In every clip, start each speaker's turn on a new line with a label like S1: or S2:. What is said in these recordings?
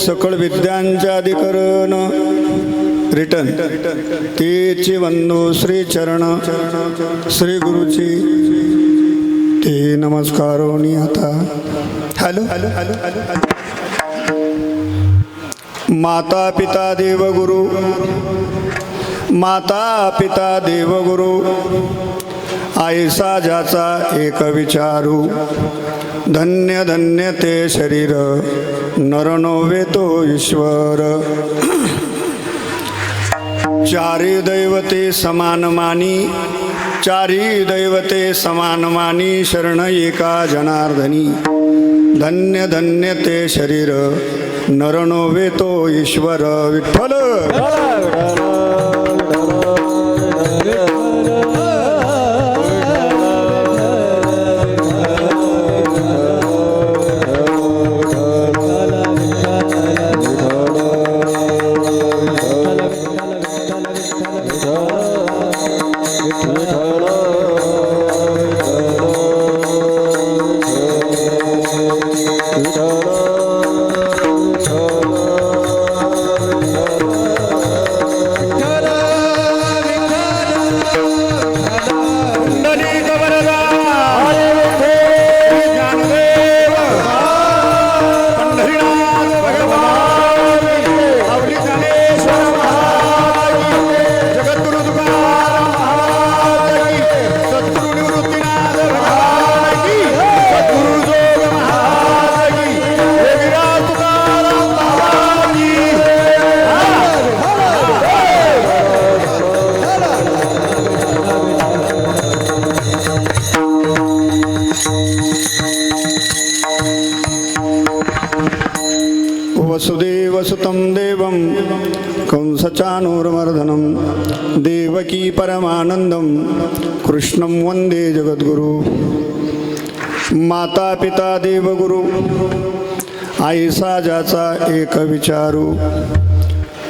S1: सकळ विद्यांच्या अधिकरण रिटर्न तेची वंदो श्री चरण श्री गुरुची ते नमस्कारोनी आता हॅलो हॅलो हॅलो हॅलो माता पिता देवगुरु माता पिता देवगुरु आयसा ज्याचा एक विचारू धन्य धन्य ते शरीर नरनोवे तो ईश्वर चारी दैवते समान मानी चारी दैवते समान मानी शरण एका जनार्दनी धन्य धन्य ते शरीर नरनोवे तो ईश्वर विठ्ठल वसुदेवसुतं देवं कंसचाणूरमर्दनं देवकी परमानंदं कृष्णं वंदे जगद्गुरु माता पिता देवगुरु आईसा ज्याचा एक विचारू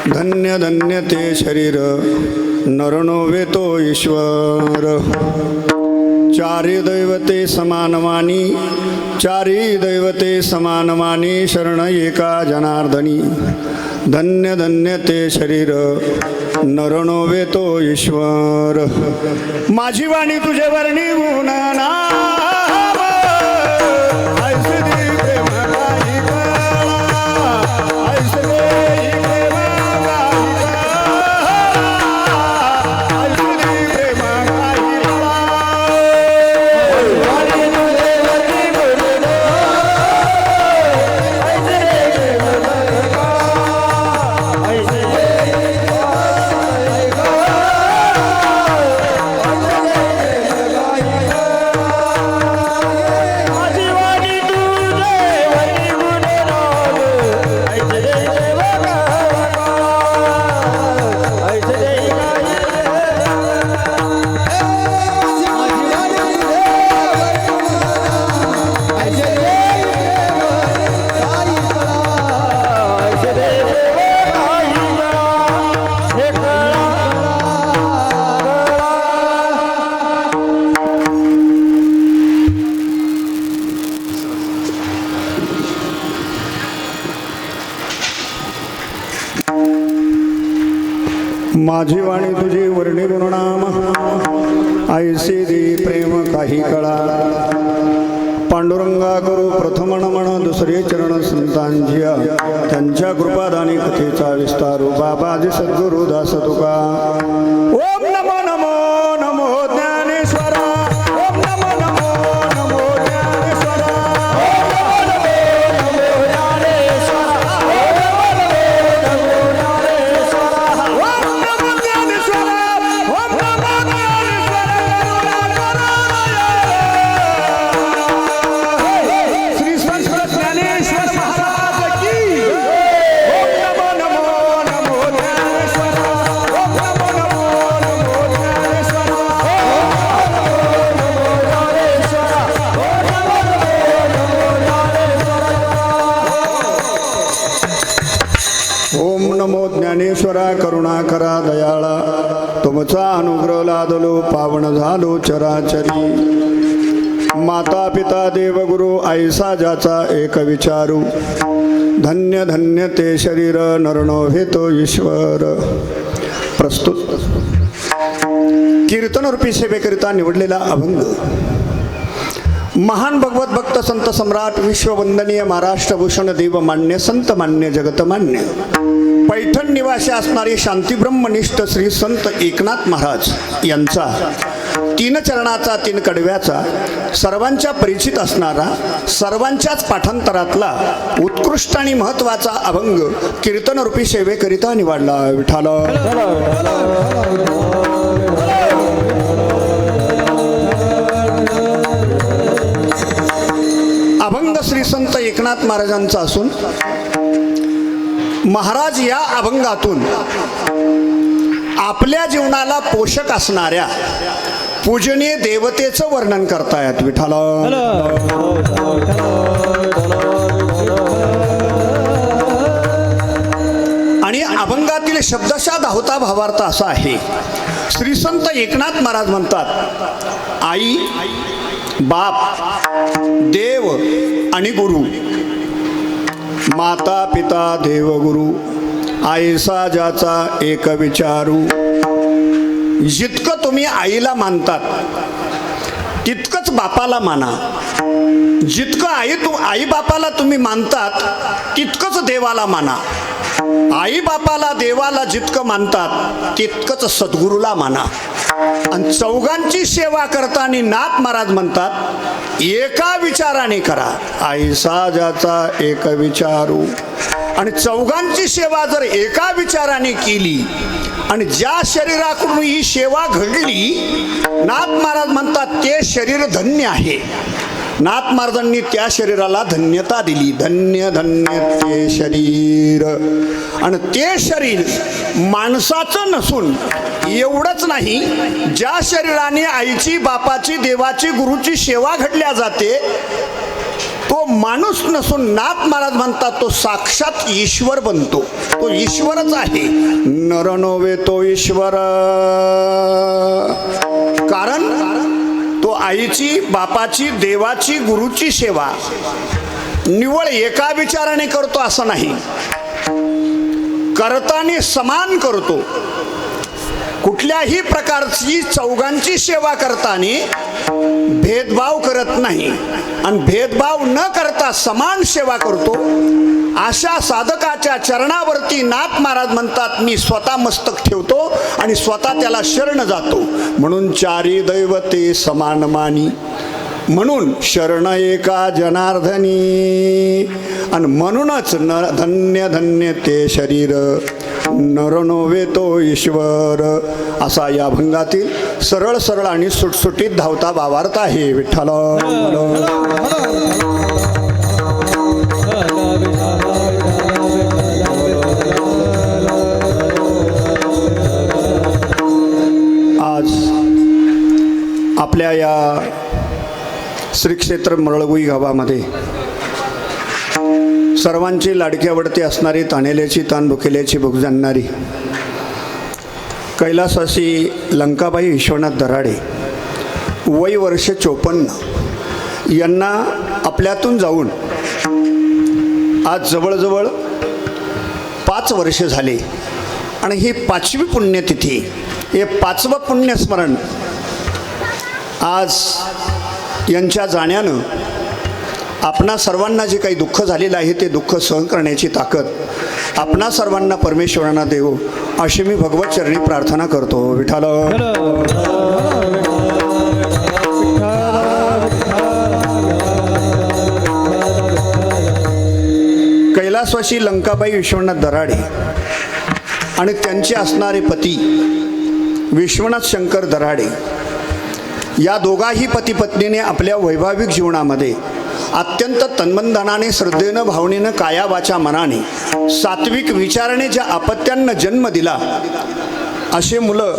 S1: धन्य धन्य ते शरीर नरनोवे तो ईश्वर चारी दैवते समानमानी चारी दैवते समानमानी शरण एका जनार्दनी धन्य धन्य ते शरीर नरनोवे तो ईश्वर माझी वाणी तुझे वर्णी गुणना माझी वाणी तुझी वर्णी गुणनाम ऐसे दे प्रेम काही कळा पांडुरंगा करू प्रथम नमन दुसरे चरण संतांजिया त्यांच्या कृपादानी कथेचा विस्तारू बाबाजी सद्गुरु दास तुका ओम नमो नमो नमो ज्ञानेश्वरा ओम नमो नमो नमो ज्ञानेश्वरा ओम नमो नमो ज्ञानेश्वरा ओम नमो नमो ज्ञानेश्वरा ओम नमो श्री संत ज्ञानेश्वर महाराज की ओम नमो नमो ज्ञानेश्वरा ओम नमो नमो ज्ञानेश्वरा ओम नमो ज्ञानेश्वरा करुणाकरा दयाळा तुमचा अनुग्रह लादलो पावन झालो चराचरी माता पिता देवगुरु ऐसा ज्याचा एक विचारू धन्य धन्य ते शरीर नरणो भेतो ईश्वर. प्रस्तुत कीर्तनरूपी सेवेकरिता निवडलेला अभंग महान भगवत भक्त संत सम्राट विश्ववंदनीय महाराष्ट्रभूषण देव मान्य संत मान्य जगत मान्य पैठण निवासी असणारे शांतिब्रह्मनिष्ठ श्री संत एकनाथ महाराज यांचा तीन चरणाचा तीन कडव्याचा सर्वांच्या परिचित असणारा सर्वांच्याच पाठांतरातला उत्कृष्ट आणि महत्त्वाचा अभंग कीर्तनरूपी सेवेकरिता निवडला. विठ्ठल अभंग श्री संत एकनाथ महाराजांचा असून महाराज या अभंगातून आपल्या जीवनाला पोषक असणाऱ्या पूजनीय देवतेचं वर्णन करतायत. विठ्ठल आणि अभंगातील शब्दशः धावता भावार्थ असा आहे. श्री संत एकनाथ महाराज म्हणतात, आई, बाप, देव आणि गुरु, माता पिता देव गुरु, आईसा ज्याचा एक विचारू. जितकं तुम्ही आईला मानतात तितकंच बापाला माना. जितकं आई बापाला तुम्ही मानतात तितकंच देवाला माना. आई बापाला देवाला जितकं मानतात तितकंच सद्गुरूला माना. आणि चौघांची सेवा करताना नाथ महाराज म्हणतात, एका विचाराने करा. आईसा ज्याचा एक विचारू. आणि चौघांची सेवा जर एका विचाराने केली आणि ज्या शरीराकडून ही सेवा घडली, नाथ महाराज म्हणतात ते शरीर धन्य आहे. नाथ महाराजांनी त्या शरीराला धन्यता दिली. धन्य धन्य ते शरीर. आणि ते शरीर माणसाचं नसून एवढंच नाही, ज्या शरीराने आईची, बापाची, देवाची, गुरुची सेवा घडल्या जाते तो माणूस नसून नाथ महाराज म्हणतात तो साक्षात ईश्वर बनतो. तो ईश्वरच आहे. नर नव्हे तो ईश्वर. कारण तो आईची, बापाची, देवाची, गुरुची सेवा निव्वळ एका विचाराने करतो असं नाही, करताना समान करतो. कुठल्याही प्रकारची चौघांची सेवा करताना भेदभाव करत नाही आणि भेदभाव न करता समान सेवा करतो. अशा साधकाच्या चरणावरती नाथ महाराज म्हणतात, मी स्वतः मस्तक ठेवतो आणि स्वतः त्याला शरण जातो. म्हणून चारी दैवते समान मानी, म्हणून शरण एका जनार्दनी. आणि म्हणूनच धन्य धन्य ते शरीर नर नव्हे तो ईश्वर. असा या अभंगातील सरळ सरळ आणि सुटसुटीत धावता भावार्थ आहे. विठ्ठल आज आपल्या या श्री क्षेत्र मरळगुई गावामध्ये सर्वांची लाडक्यावडती असणारी, ताणेल्याची ताण भुकेल्याची भूक जाणणारी कैलासवासी लंकाबाई विश्वनाथ दराडे, वय वर्ष 54, यांना आपल्यातून जाऊन आज जवळजवळ 5 वर्ष झाले. आणि ही 5वी पुण्यतिथी, हे 5वं पुण्यस्मरण आज यांच्या जाण्यानं आपणा सर्वांना जे काही दुःख झालेलं आहे ते दुःख सहन करण्याची ताकद आपणा सर्वांना परमेश्वरांना देवो अशी मी भगवत चरणी प्रार्थना करतो. विठ्ठल कैलासवासी लंकाबाई विश्वनाथ दराडे आणि त्यांचे असणारे पती विश्वनाथ शंकर दराडे, या दोघाही पती पत्नीने आपल्या वैवाहिक जीवनामध्ये अत्यंत तन्मनधनाने, श्रद्धेनं, भावनेनं, काया वाचा मनाने, सात्विक विचाराने ज्या अपत्यांना जन्म दिला असे मुलं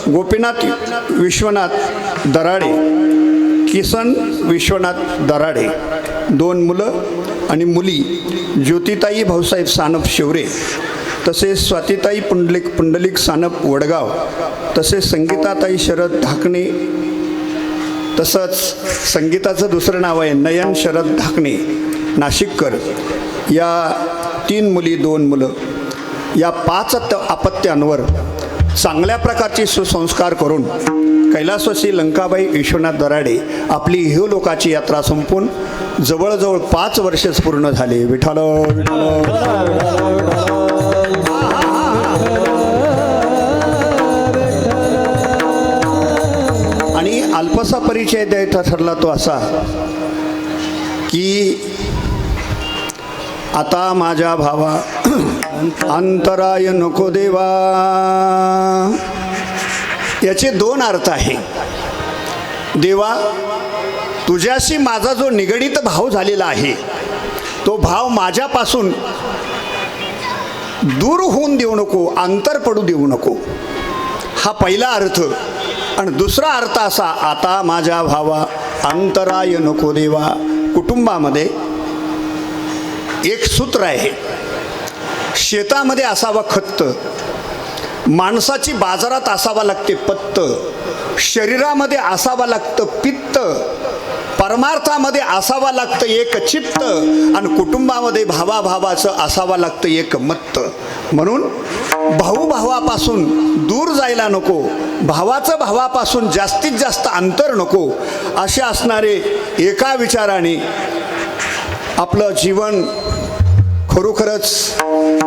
S1: गोपीनाथ विश्वनाथ दराडे, किसन विश्वनाथ दराडे 2 मुलं आणि मुली ज्योतिताई भाऊसाहेब सानप शिवरे, तसेच स्वातीताई पुंडलिक सानप वडगाव, तसेच संगीताताई शरद ढाकणे, तसंच संगीताचं दुसरं नाव आहे नयन शरद ढाकणे नाशिककर. या 3 मुली 2 मुलं, या 5 अपत्यांवर चांगल्या प्रकारचे सुसंस्कार करून कैलासवासी लंकाबाई विश्वनाथ दराडे आपली इहलोकाची यात्रा संपून जवळजवळ 5 वर्षच पूर्ण झाले. विठ्ठल आणि अल्पसा परिचय द्यायचा ठरला तो असा की आता माझ्या भावा अंतराय नको देवा, याचे 2 अर्थ आहे. देवा, तुझ्याशी माझा जो निगडीत भाव झालेला आहे तो भाव माझ्यापासून दूर होऊन देऊ नको, अंतर पडू देऊ नको, हा पहिला अर्थ. आणि दुसरा अर्थ असा, आता माझ्या भावा अंतराय नको देवा. कुटुंबामध्ये एक सूत्र आहे, शेतामध्ये असावा खत्त, माणसाची बाजारात असावा लागते पत्त, शरीरामध्ये असावा लागतं पित्त, परमार्थामध्ये असावा लागतं एक चित्त, आणि कुटुंबामध्ये भावाभावाचं असावा लागतं एक मत्त. म्हणून भाऊ भावापासून दूर जायला नको, भावाचं भावापासून जास्तीत जास्त अंतर नको, असे असणारे एका विचाराने आपलं जीवन खरोखरच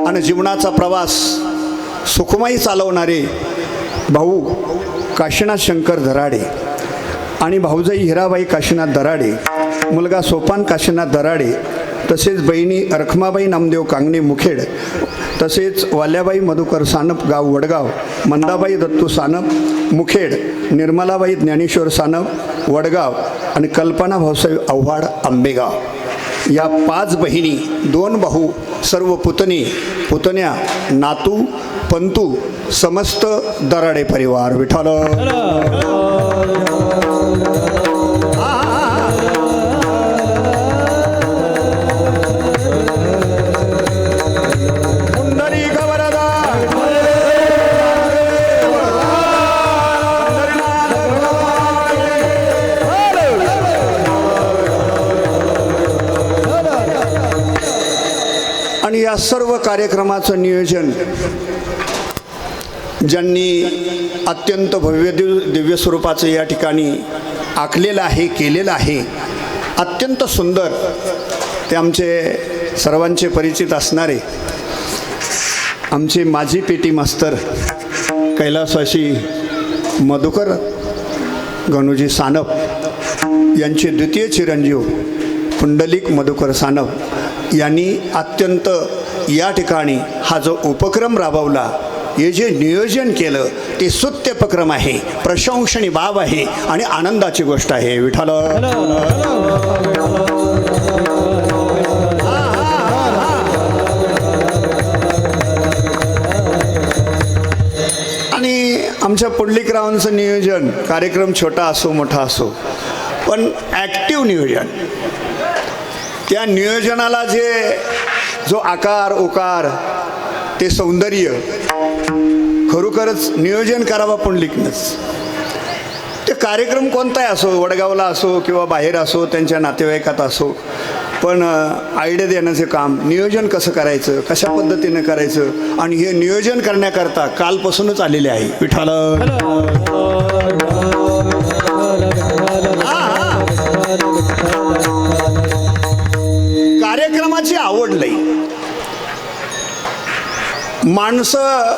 S1: आणि जीवनाचा प्रवास सुखमयी चालवणारे भाऊ काशीनाथ शंकर दराडे आणि भाऊजाई हिराबाई काशीनाथ दराडे, मुलगा सोपान काशीनाथ दराडे, तसेच बहिणी रखमाबाई नामदेव कांगणे मुखेड, तसेच वाल्याबाई मधुकर सानप गाव वडगाव, मंदाबाई दत्तू सानप मुखेड, निर्मलाबाई ज्ञानेश्वर सानप वडगाव आणि कल्पना भाऊसाहेब आव्हाड आंबेगाव, या 5 बहिणी, 2 भाऊ, सर्व पुतणी पुतण्या, नातू पंतू, समस्त दराडे परिवार. विठ्ठल आणि या सर्व कार्यक्रमाचं नियोजन ज्यांनी अत्यंत भव्य दिव्य स्वरूपाचं या ठिकाणी आखलेलं आहे, केलेलं आहे, अत्यंत सुंदर, ते आमचे सर्वांचे परिचित असणारे आमचे माजी पेटी मास्तर कैलासवासी मधुकर गणूजी सानप यांचे द्वितीय चिरंजीव पुंडलिक मधुकर सानप यांनी अत्यंत या ठिकाणी हा जो उपक्रम राबवला, हे जे नियोजन केलं ते स्तुत्योपक्रम आहे, प्रशंसनीय बाब आहे आणि आनंदाची गोष्ट आहे. विठ्ठल आणि आमच्या पुंडलिकरावांचं नियोजन, कार्यक्रम छोटा असो मोठा असो, पण ॲक्टिव्ह नियोजन, त्या नियोजनाला जो आकार उकार, ते सौंदर्य, खरोखरच नियोजन करावं पुंडलिकनंच. ते कार्यक्रम कोणताही असो, वडगावला असो किंवा बाहेर असो, त्यांच्या नातेवाईकात असो, पण आयडिया देण्याचं काम, नियोजन कसं करायचं, कशा पद्धतीनं करायचं, आणि हे नियोजन करण्याकरता कालपासूनच आलेले आहे. विठ्ठल कार्यक्रमाची आवड लई, माणसं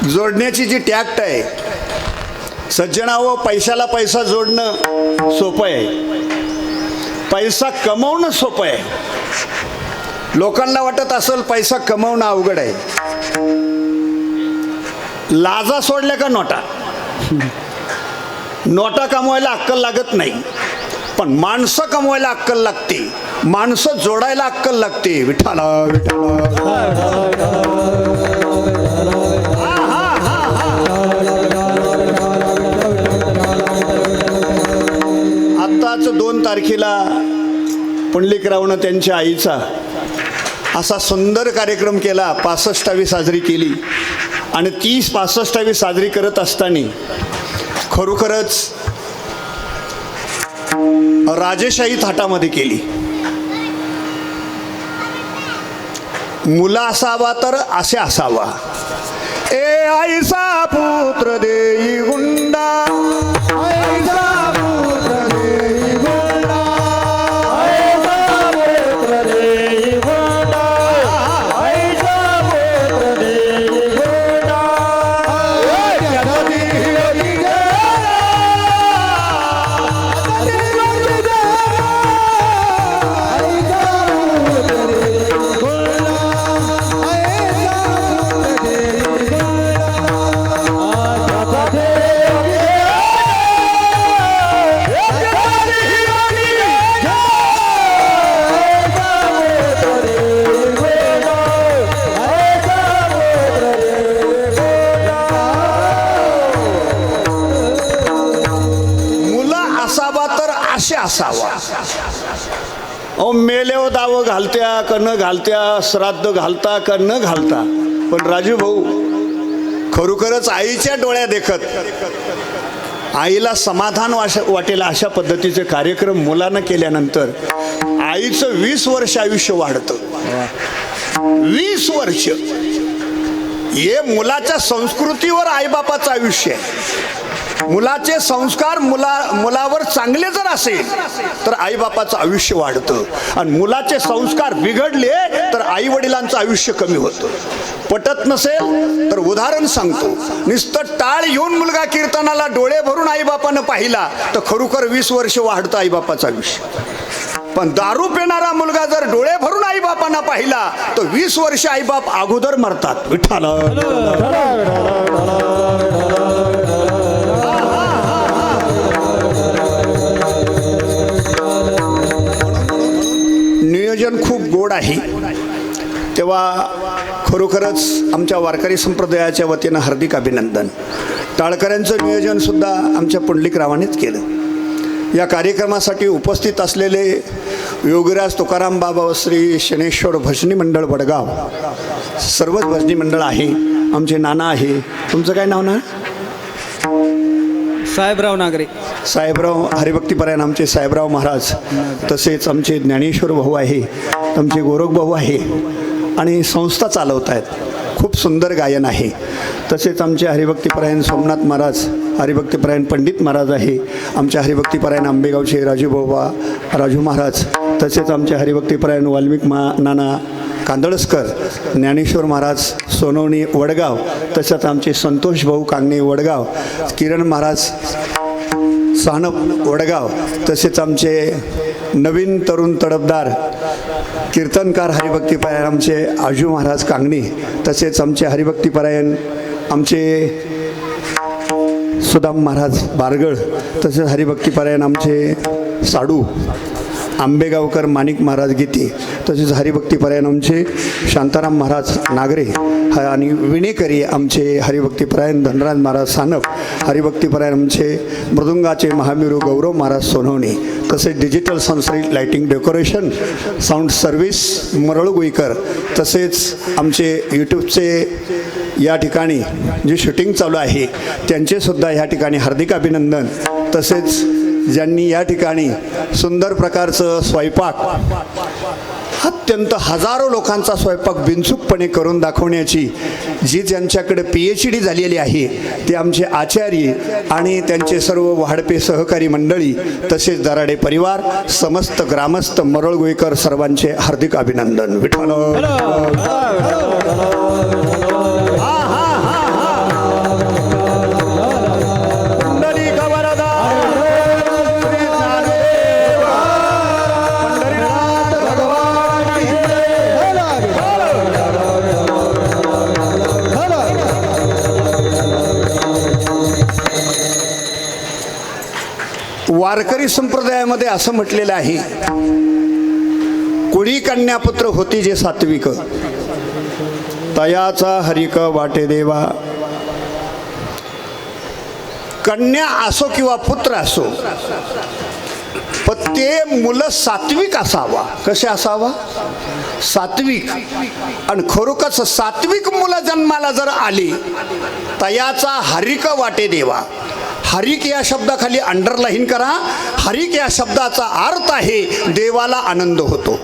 S1: जोडण्याची जी टॅक्ट आहे, सज्जनावं, पैशाला पैसा जोडणं सोपं आहे, पैसा कमवणं सोपं आहे. लोकांना वाटत असेल पैसा कमवणं अवघड आहे. लाजा सोडल्या का नोटा, नोटा कमवायला अक्कल लागत नाही, पण माणसं कमवायला अक्कल लागते, माणसं जोडायला अक्कल लागते. विठ्ठल आत्ताच 2 तारखेला पुंडलिकरावनं त्यांच्या आईचा असा सुंदर कार्यक्रम केला, 65वी साजरी केली. आणि ती 65वी साजरी करत असताना खरोखरच राजेशाही थाटामध्ये केली. मुला असावा तर असे असावा. ए आईसा पुत्र देई गुंडा, आईसा पुत्र देई गुंडा, आईसा पुत्र देई गुंडा, आईसा पुत्र देई गुंडा. असावा. अहो मेल्यावर दावं घालत्या का न घालत्या, श्राद्ध घालता का न घालता, पण राजू भाऊ खरोखरच आईच्या डोळ्या देखत आईला समाधान वाटेल अशा पद्धतीचे कार्यक्रम मुलानं केल्यानंतर आईचं 20 वर्ष आयुष्य वाढतं. 20 वर्ष हे मुलाच्या संस्कृतीवर आईबापाचं आयुष्य आहे. मुलाचे संस्कार मुलावर चांगले जर असेल तर आईबापाचं आयुष्य वाढतं, आणि मुलाचे संस्कार बिघडले तर आई वडिलांचं आयुष्य कमी होतं. पटत नसेल तर उदाहरण सांगतो. नुसतं टाळ येऊन मुलगा कीर्तनाला डोळे भरून आईबापानं पाहिला तर खरोखर 20 वर्ष वाढतं आईबापाचं आयुष्य. पण दारू पिणारा मुलगा जर डोळे भरून आईबापांना पाहिला तर 20 वर्ष आईबाप अगोदर मरतात. विठ्ठल नियोजन खूप गोड आहे. तेव्हा खरोखरच आमच्या वारकरी संप्रदायाच्या वतीनं हार्दिक अभिनंदन. टाळकऱ्यांचं नियोजन सुद्धा आमच्या पुंडलिकरावानेच केलं. या कार्यक्रमासाठी उपस्थित असलेले योगीराज तुकाराम बाबा श्री शनेश्वर भजनी मंडळ वडगाव, सर्वच भजनी मंडळ आहे. आमचे नाना आहे. तुमचं काय नाव ना?
S2: साहेबराव नागरे.
S1: साहेबराव हरिभक्तीपरायण आमचे साहेबराव महाराज, तसेच आमचे ज्ञानेश्वर भाऊ आहे, आमचे गोरख भाऊ आहे आणि संस्था चालवत आहेत. खूप सुंदर गायन आहे. तसेच आमचे हरिभक्तीपरायण सोमनाथ महाराज, हरिभक्तीपरायण पंडित महाराज आहे. आमच्या हरिभक्तीपरायण आंबेगावचे राजू महाराज, तसेच आमचे हरिभक्तीपरायण वाल्मिक नाना कांदळस्कर, ज्ञानेश्वर महाराज सोनवणी वडगाव, तसंच आमचे संतोष भाऊ कांगणे वडगाव, किरण महाराज सानप वडगाव, तसेच आमचे नवीन तरुण तडफदार कीर्तनकार हरिभक्तीपरायण आमचे आजू महाराज कांगणे, तसेच आमचे हरिभक्तीपरायण आमचे सुदाम महाराज बारगळ, तसेच हरिभक्तीपरायण आमचे साडू आंबेगावकर माणिक महाराज गीते, तसेच हरिभक्तीपरायण आमचे शांताराम महाराज नागरे आणि विणेकरी आमचे हरिभक्तीपरायण धनराज महाराज सानप, हरिभक्तीपरायण आमचे मृदुंगाचे महामेरू गौरव महाराज सोनवणे, तसेच digital Sanskrit lighting decoration sound service Maralguikar, तसेच आमचे यूट्यूबचे या ठिकाणी जे शूटिंग चालू आहे त्यांचेसुद्धा ह्या ठिकाणी हार्दिक अभिनंदन. तसेच ज्यांनी या ठिकाणी सुंदर प्रकारचं स्वयंपाक, अत्यंत हजारो लोकांचा स्वयंपाक बिनचूकपणे करून दाखवण्याची जी ज्यांच्याकडे PhD झालेली आहे ते आमचे आचार्य आणि त्यांचे सर्व वाढपे सहकारी मंडळी, तसेच दराडे परिवार, समस्त ग्रामस्थ मरळगुईकर सर्वांचे हार्दिक अभिनंदन. विठ्ठल वारकरी संप्रदायामध्ये असं म्हटलेलं आहे, कुळी कन्यापुत्र होती जे सात्विक, तयाचा हरिक वाटे देवा. कन्या असो किंवा पुत्र असो, पण ते मुलं सात्विक असावा. कसे असावा? सात्विक. आणि खरोखर सात्विक मुलं जन्माला जर आली, तयाचा हरिक वाटे देवा. हरिक या शब्दाखाली अंडरलाईन करा. हरिक या शब्दाचा अर्थ आहे देवाला आनंद होतो.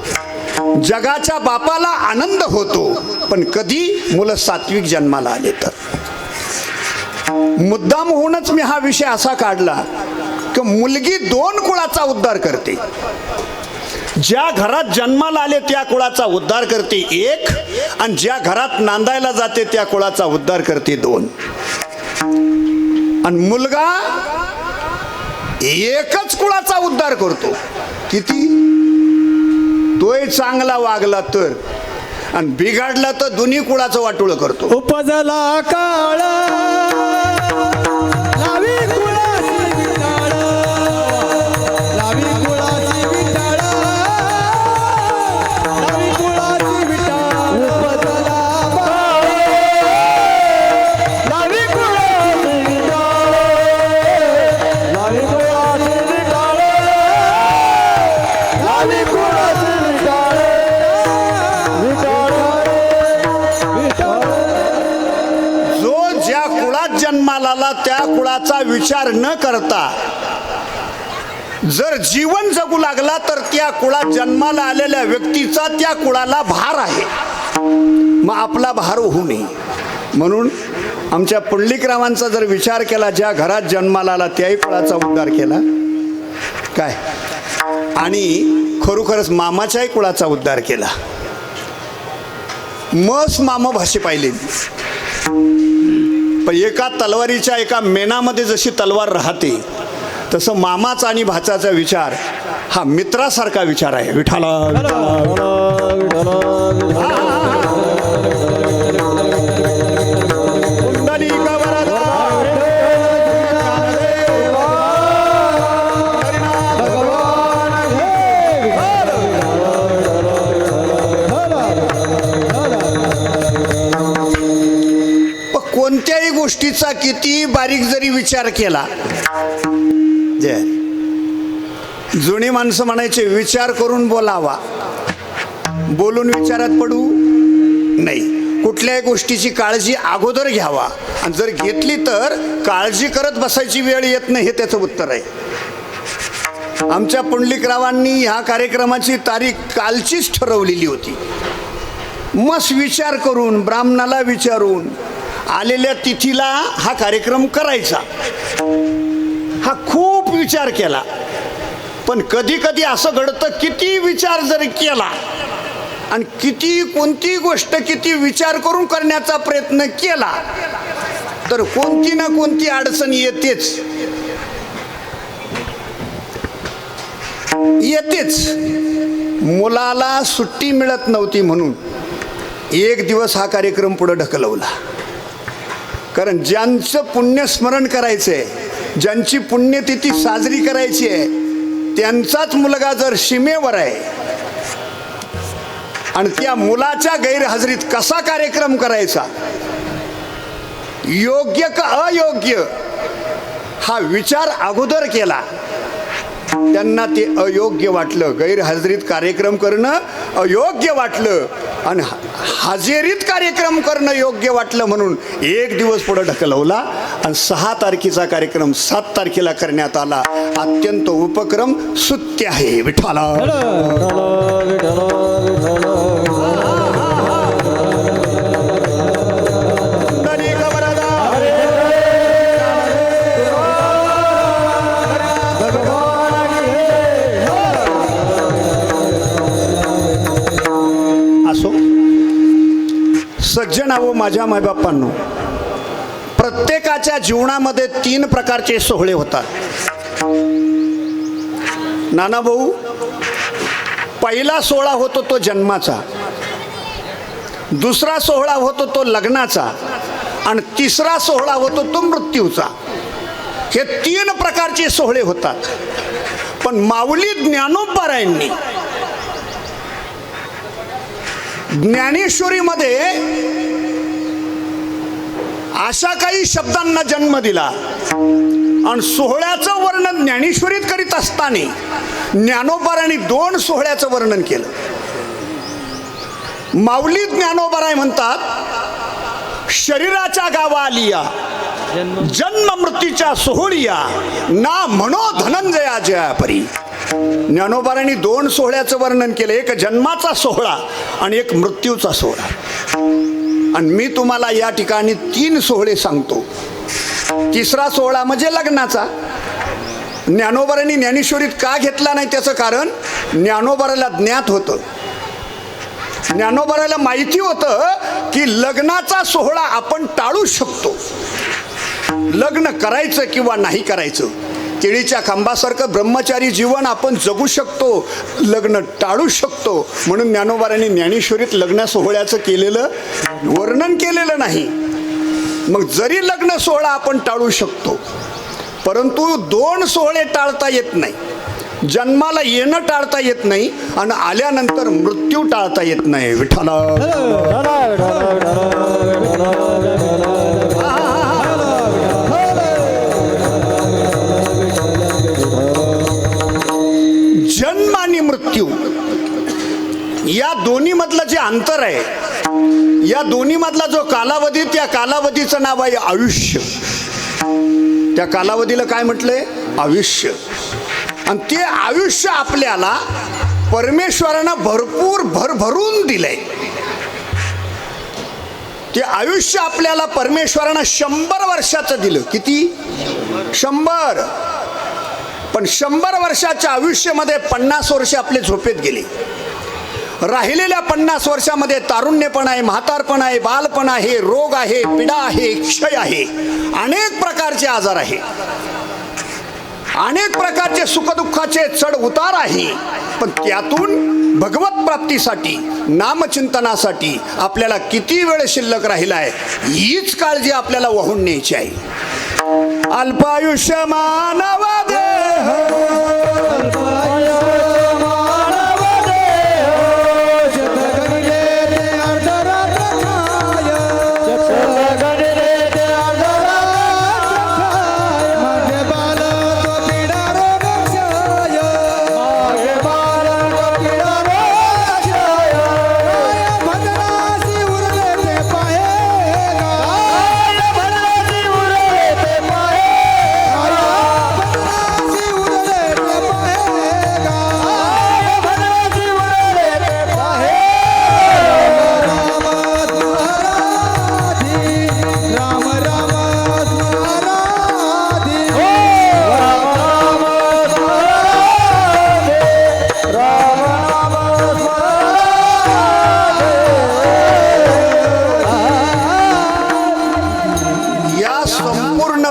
S1: जगाच्या बापाला आनंद होतो, पण कधी मुलं सात्विक जन्माला आले तर. मुद्दाम होऊनच मी हा विषय असा काढला की मुलगी दोन कुळाचा उद्धार करते. ज्या घरात जन्माला आले त्या कुळाचा उद्धार करते एक, आणि ज्या घरात नांदायला जाते त्या कुळाचा उद्धार करते दोन. आणि मुलगा एकच कुळाचा उद्धार करतो. किती? तोय चांगला वागला तर, आणि बिघडला तर दोन्ही कुळाचं वाटोळ करतो.
S2: उपजला काळ लावी कुळाची विटाळ, लावी कुळाची विटाळ, लावी कुळाची विटाळ. उपजला काळ लावी कुळाची विटाळ, लावी कुळाची विटाळ, लावी कुळाची विटाळ, विटाळ.
S1: जो ज्या कुळात जन्माला आला त्या कुळाचा विचार न करता जर जीवन जगू लागला तर त्या कुळात जन्माला आलेल्या व्यक्तीचा त्या कुळाला भार आहे. मग आपला भार होऊ नये म्हणून आमच्या पुंडलिकरावांचा जर विचार केला, ज्या घरात जन्माला आला त्याही कुळाचा उद्धार केला काय, आणि खरोखरच मामाच्याही कुळाचा उद्धार केला. मस मामा भाषे पाहिले, पण एका तलवारीच्या एका मेणामध्ये जशी तलवार राहते तसं मामाचा आणि भाचाचा विचार हा मित्रासारखा विचार आहे. विठाला कोणत्याही गोष्टीचा किती बारीक जरी विचार केला, जुनी माणसं म्हणायचे विचार करून बोलावा, बोलून विचारात पडू नाही. कुठल्याही गोष्टीची काळजी अगोदर घ्यावा, आणि जर घेतली तर काळजी करत बसायची वेळ येत नाही, हे त्याचं उत्तर आहे. आमच्या पुंडलिकरावांनी ह्या कार्यक्रमाची तारीख कालचीच ठरवलेली होती. मस्त विचार करून ब्राह्मणाला विचारून आलेल्या तिथीला हा कार्यक्रम करायचा. हा खूप विचार केला, पण कधी कधी असं घडतं किती विचार जरी केला आणि किती कोणती गोष्ट किती विचार करून करण्याचा प्रयत्न केला तर कोणती ना कोणती अडचण येतेच. मुलाला सुट्टी मिळत नव्हती म्हणून एक दिवस हा कार्यक्रम पुढे ढकलवला. कारण ज्यांचं पुण्यस्मरण करायचंय, ज्यांची पुण्यतिथी साजरी करायची आहे, त्यांचाच मुलगा जर सीमेवर आहे आणि त्या मुलाच्या गैरहजेरीत कसा कार्यक्रम करायचा, योग्य का अयोग्य हा विचार अगोदर केला. त्यांना ते अयोग्य वाटलं, गैरहजेरीत कार्यक्रम करणं अयोग्य वाटलं आणि हजेरीत कार्यक्रम करणं योग्य वाटलं म्हणून एक दिवस पुढे ढकलवला आणि 6 तारखेचा कार्यक्रम 7 तारखेला करण्यात आला. अत्यंत उपक्रम स्तुत्य आहे. विठाला सज्जन आहो माझ्या मायबापांनो, प्रत्येकाच्या जीवनामध्ये 3 प्रकारचे सोहळे होतात. नाना भाऊ, पहिला सोहळा होतो तो जन्माचा, दुसरा सोहळा होतो तो लग्नाचा आणि तिसरा सोहळा होतो तो मृत्यूचा. हे 3 प्रकारचे सोहळे होतात. पण माऊली ज्ञानोबारायांनी ज्ञानेश्वरीमध्ये अशा काही शब्दांना जन्म दिला आणि सोहळ्याचं वर्णन ज्ञानेश्वरीत करीत असताना ज्ञानोबारांनी 2 सोहळ्याचं वर्णन केलं. माऊली ज्ञानोबाराय म्हणतात, शरीराच्या गावा आलिया जन्म मृत्यूच्या सोहळिया ना म्हणो धनंजया जया परी. ज्ञानोबारांनी दोन सोहळ्याचं वर्णन केलं, एक जन्माचा सोहळा आणि एक मृत्यूचा सोहळा. आणि मी तुम्हाला या ठिकाणी 3 सोहळे सांगतो. तिसरा सोहळा म्हणजे लग्नाचा. ज्ञानोबारांनी ज्ञानेश्वरीत का घेतला नाही त्याचं कारण ज्ञानोबाराला ज्ञात होतं. ज्ञानोबाराला माहिती होतं की लग्नाचा सोहळा आपण टाळू शकतो. लग्न करायचं किंवा नाही करायचं, केळीच्या खांबासारखं ब्रह्मचारी जीवन आपण जगू शकतो, लग्न टाळू शकतो. म्हणून ज्ञानोबारांनी ज्ञानेश्वरीत लग्न सोहळ्याचं केलेलं वर्णन केलेलं नाही. मग जरी लग्न सोहळा आपण टाळू शकतो, परंतु 2 सोहळे टाळता येत नाही. जन्माला येणं टाळता येत नाही आणि आल्यानंतर मृत्यू टाळता येत नाही. विठ्ठला जन्म आणि मृत्यू या दोन्ही मधलं जे अंतर आहे, या दोन्ही मधला जो कालावधी, त्या कालावधीचं नाव आहे आयुष्य. त्या कालावधीला काय म्हटलंय? आयुष्य. आणि ते आयुष्य आपल्याला परमेश्वरानं भरपूर भरभरून दिलंय. ते आयुष्य आपल्याला परमेश्वरानं 100 वर्षाचं दिलं. किती? 100. पण 100 वर्षाच्या आयुष्यामध्ये 50 वर्ष आपले झोपेत गेले. राहिलेल्या 50 वर्षामध्ये तारुण्यपण आहे, म्हातारपण आहे, बालपण आहे, रोग आहे, पीडा आहे, क्षय आहे, अनेक प्रकारचे आजार आहे, अनेक प्रकारचे सुखदुःखाचे चढ उतार आहे. पण त्यातून भगवत प्राप्तीसाठी, नामचिंतनासाठी आपल्याला किती वेळ शिल्लक राहिला आहे, हीच काळजी आपल्याला वाहून न्यायची आहे. अल्पायुष्य मानव देह,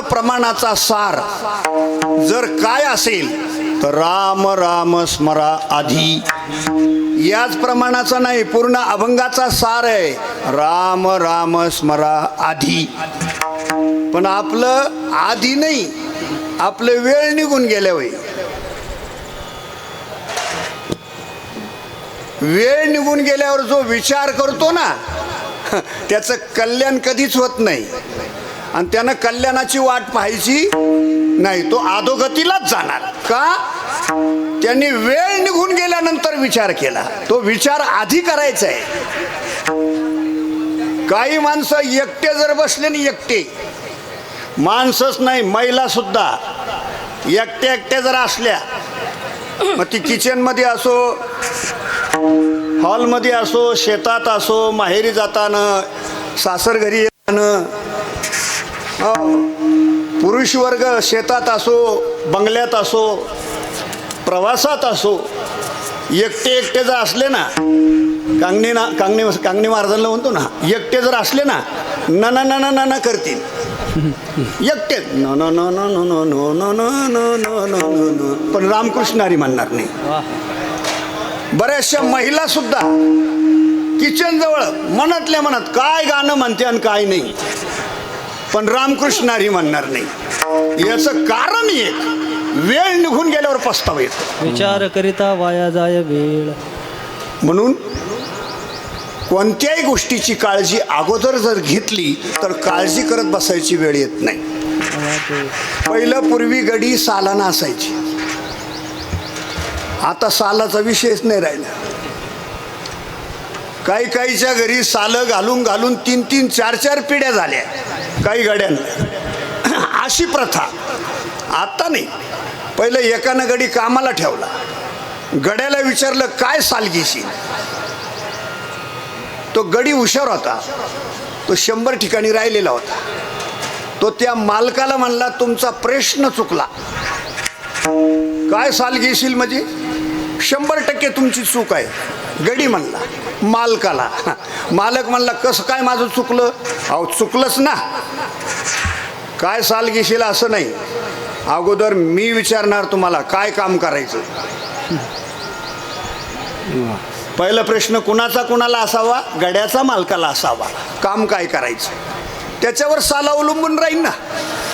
S1: प्रमाणाचा सार जर काय असेल तर राम राम स्मरा आधी. याच प्रमाणाचा नाही, पूर्ण अभंगाचा सार आहे राम राम स्मरा आधी. पण आपलं आधी नाही, आपलं वेळ निघून गेल्या वय. वेळ निघून गेल्यावर जो विचार करतो ना त्याचं कल्याण कधीच होत नाही. आणि त्यानं कल्याणाची वाट पाहायची नाही, तो अधोगतीलाच जाणार. का? त्यांनी वेळ निघून गेल्यानंतर विचार केला. तो विचार आधी करायचा आहे. काही माणसं एकटे जर बसले ना, एकटे माणसंच नाही, महिला सुद्धा एकट्या एकट्या जर असल्या, मग ती किचनमध्ये असो, हॉलमध्ये असो, शेतात असो, माहेरी जाताना, सासर घरी येताना, पुरुष वर्ग शेतात असो, बंगल्यात असो, प्रवासात असो, एकटे एकटे जर असले ना, कांगणे महाराजांना म्हणतो ना, एकटे जर असले ना, न न न न न करतील. एकटे न न न न न न न न न न न, पण रामकृष्ण हरी म्हणणार नाही. बऱ्याचशा महिला सुद्धा किचन जवळ मनातल्या मनात काय गाणं म्हणते आणि काय नाही, पण रामकृष्ण हरी म्हणणार नाही. याचं कारण एक, वेळ निघून गेल्यावर पस्तावा येतो.
S2: विचार करिता वाया जाय वेळ.
S1: म्हणून कोणत्याही गोष्टीची काळजी अगोदर जर घेतली तर काळजी करत बसायची वेळ येत नाही. पहिलं पूर्वी गडी सालाना असायची, आता सालाचा विषयच नाही राहिला. काही काहीच्या घरी सालं घालून घालून 3-3, 4-4 पिढ्या झाल्या काही गड्यांना. अशी प्रथा आता नाही. पहिलं एकानं गडी कामाला ठेवला, गड्याला विचारलं काय साल घेशील. तो गडी हुशार होता, तो 100 ठिकाणी राहिलेला होता. तो त्या मालकाला म्हणला तुमचा प्रश्न चुकला. काय साल घेशील म्हणजे 100% तुमची चूक आहे. गडी म्हणला मालकाला. मालक म्हणला कसं काय माझं चुकलं. अहो चुकलंच ना, काय साल घेशील असं नाही, अगोदर मी विचारणार तुम्हाला काय काम करायचं. पहिला प्रश्न कुणाचा कुणाला असावा, गड्याचा मालकाला असावा. काम काय करायचं त्याच्यावर साल अवलंबून राहील ना.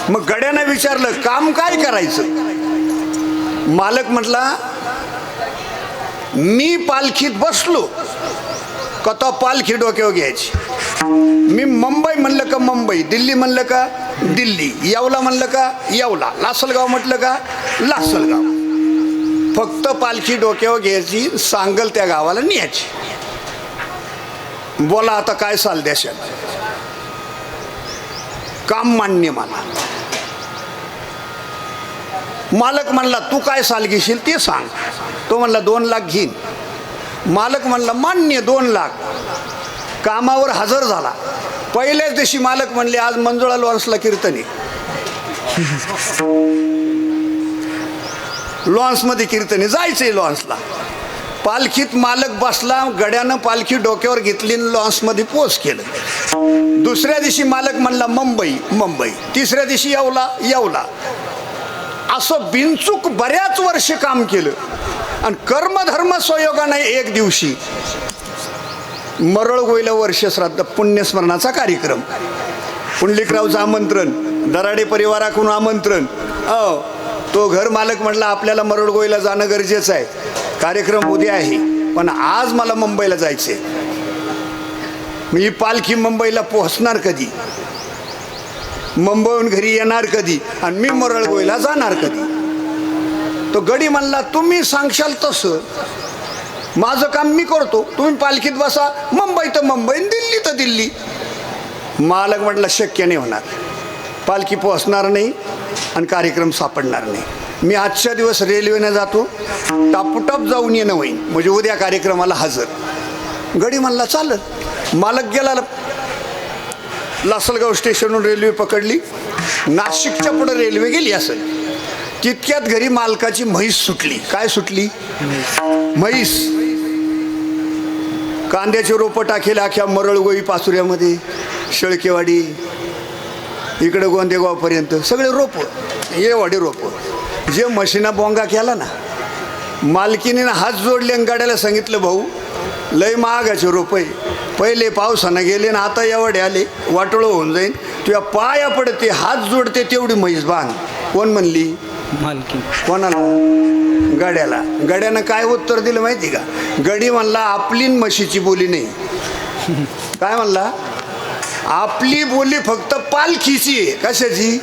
S1: मग गड्यानं विचारलं काम काय करायचं. मालक म्हटला मी पालखीत बसलो का तो पालखी डोक्यावर घ्यायची. मी मुंबई म्हणलं का मुंबई, दिल्ली म्हणलं का दिल्ली, येवला म्हणलं का येवला, लासलगाव म्हटलं का लासलगाव. फक्त पालखी डोक्यावर घ्यायची, सांगल त्या गावाला न्यायची. बोला आता काय साल द्याशाल. काम मान्य मला. मालक म्हणला तू काय साल घेशील ते सांग. तो म्हणला 2 लाख घेईन. मालक म्हणला मान्य 2 लाख. कामावर हजर झाला. पहिल्याच दिवशी मालक म्हणले आज मंजुळा लॉन्सला कीर्तनी. लॉन्समध्ये कीर्तनी जायचंय लॉन्सला. पालखीत मालक बसला, गड्यानं पालखी डोक्यावर घेतली, लॉन्समध्ये पोच केलं. दुसऱ्या दिवशी मालक म्हणला मुंबई मुंबई, तिसऱ्या दिवशी येवला येवला. असं बिनचूक बऱ्याच वर्ष काम केलं. आणि कर्मधर्म स्वयोगाने एक दिवशी मरळ गोईला वर्ष श्राद्ध पुण्यस्मरणाचा कार्यक्रम, पुंडलिकरावचं आमंत्रण, दराडे परिवाराकडून आमंत्रण. तो घर मालक म्हटला आपल्याला मरळ गोईला जाणं गरजेचं आहे, कार्यक्रम उद्या आहे, पण आज मला मुंबईला जायचंय. मी पालखी मुंबईला पोहोचणार कधी, मुंबईहून घरी येणार कधी, आणि मी मरळ गोईला जाणार कधी. तो गडी म्हणला तुम्ही सांगशाल तसं, माझं काम मी करतो, तुम्ही पालखीत बसा, मुंबई तर मुंबई, दिल्ली तर दिल्ली. मालक म्हटलं शक्य नाही होणार, पालखी पोहोचणार नाही आणि कार्यक्रम सापडणार नाही. मी आजच्या दिवस रेल्वेने जातो, टापुटाप जाऊन येणं होईल, म्हणजे उद्या कार्यक्रमाला हजर. गडी म्हणला चालत. मालक गेला, लासलगाव स्टेशनवरून रेल्वे पकडली, नाशिकच्या पुढे रेल्वे गेली असेल. तितक्यात घरी मालकाची म्हैस सुटली. काय सुटली? म्हैस. कांद्याचे रोपं टाकेले अख्या मरळगोई पाचुऱ्यामध्ये, शेळकेवाडी, इकडे गोंदेगावपर्यंत सगळे रोपं, ये वाडी रोपं. जे मशीना बोंगा केला ना, मालकीने हात जोडले आणि गाड्याला सांगितलं भाऊ लय महागाचे रोपं, पहिले पावसानं गेले ना आता एवढे आले, वाटोळं होऊन जाईन, तुझ्या पाया पडते, हात जोडते तेवढी म्हैस बांध. कोण म्हणली?
S2: मालकी.
S1: कोणाला? गड्याला. गड्यानं काय उत्तर दिलं माहिती का? गडी म्हणला आपली म्हशीची बोली नाही. काय म्हणला? आपली बोली फक्त पालखीची आहे. कशाची?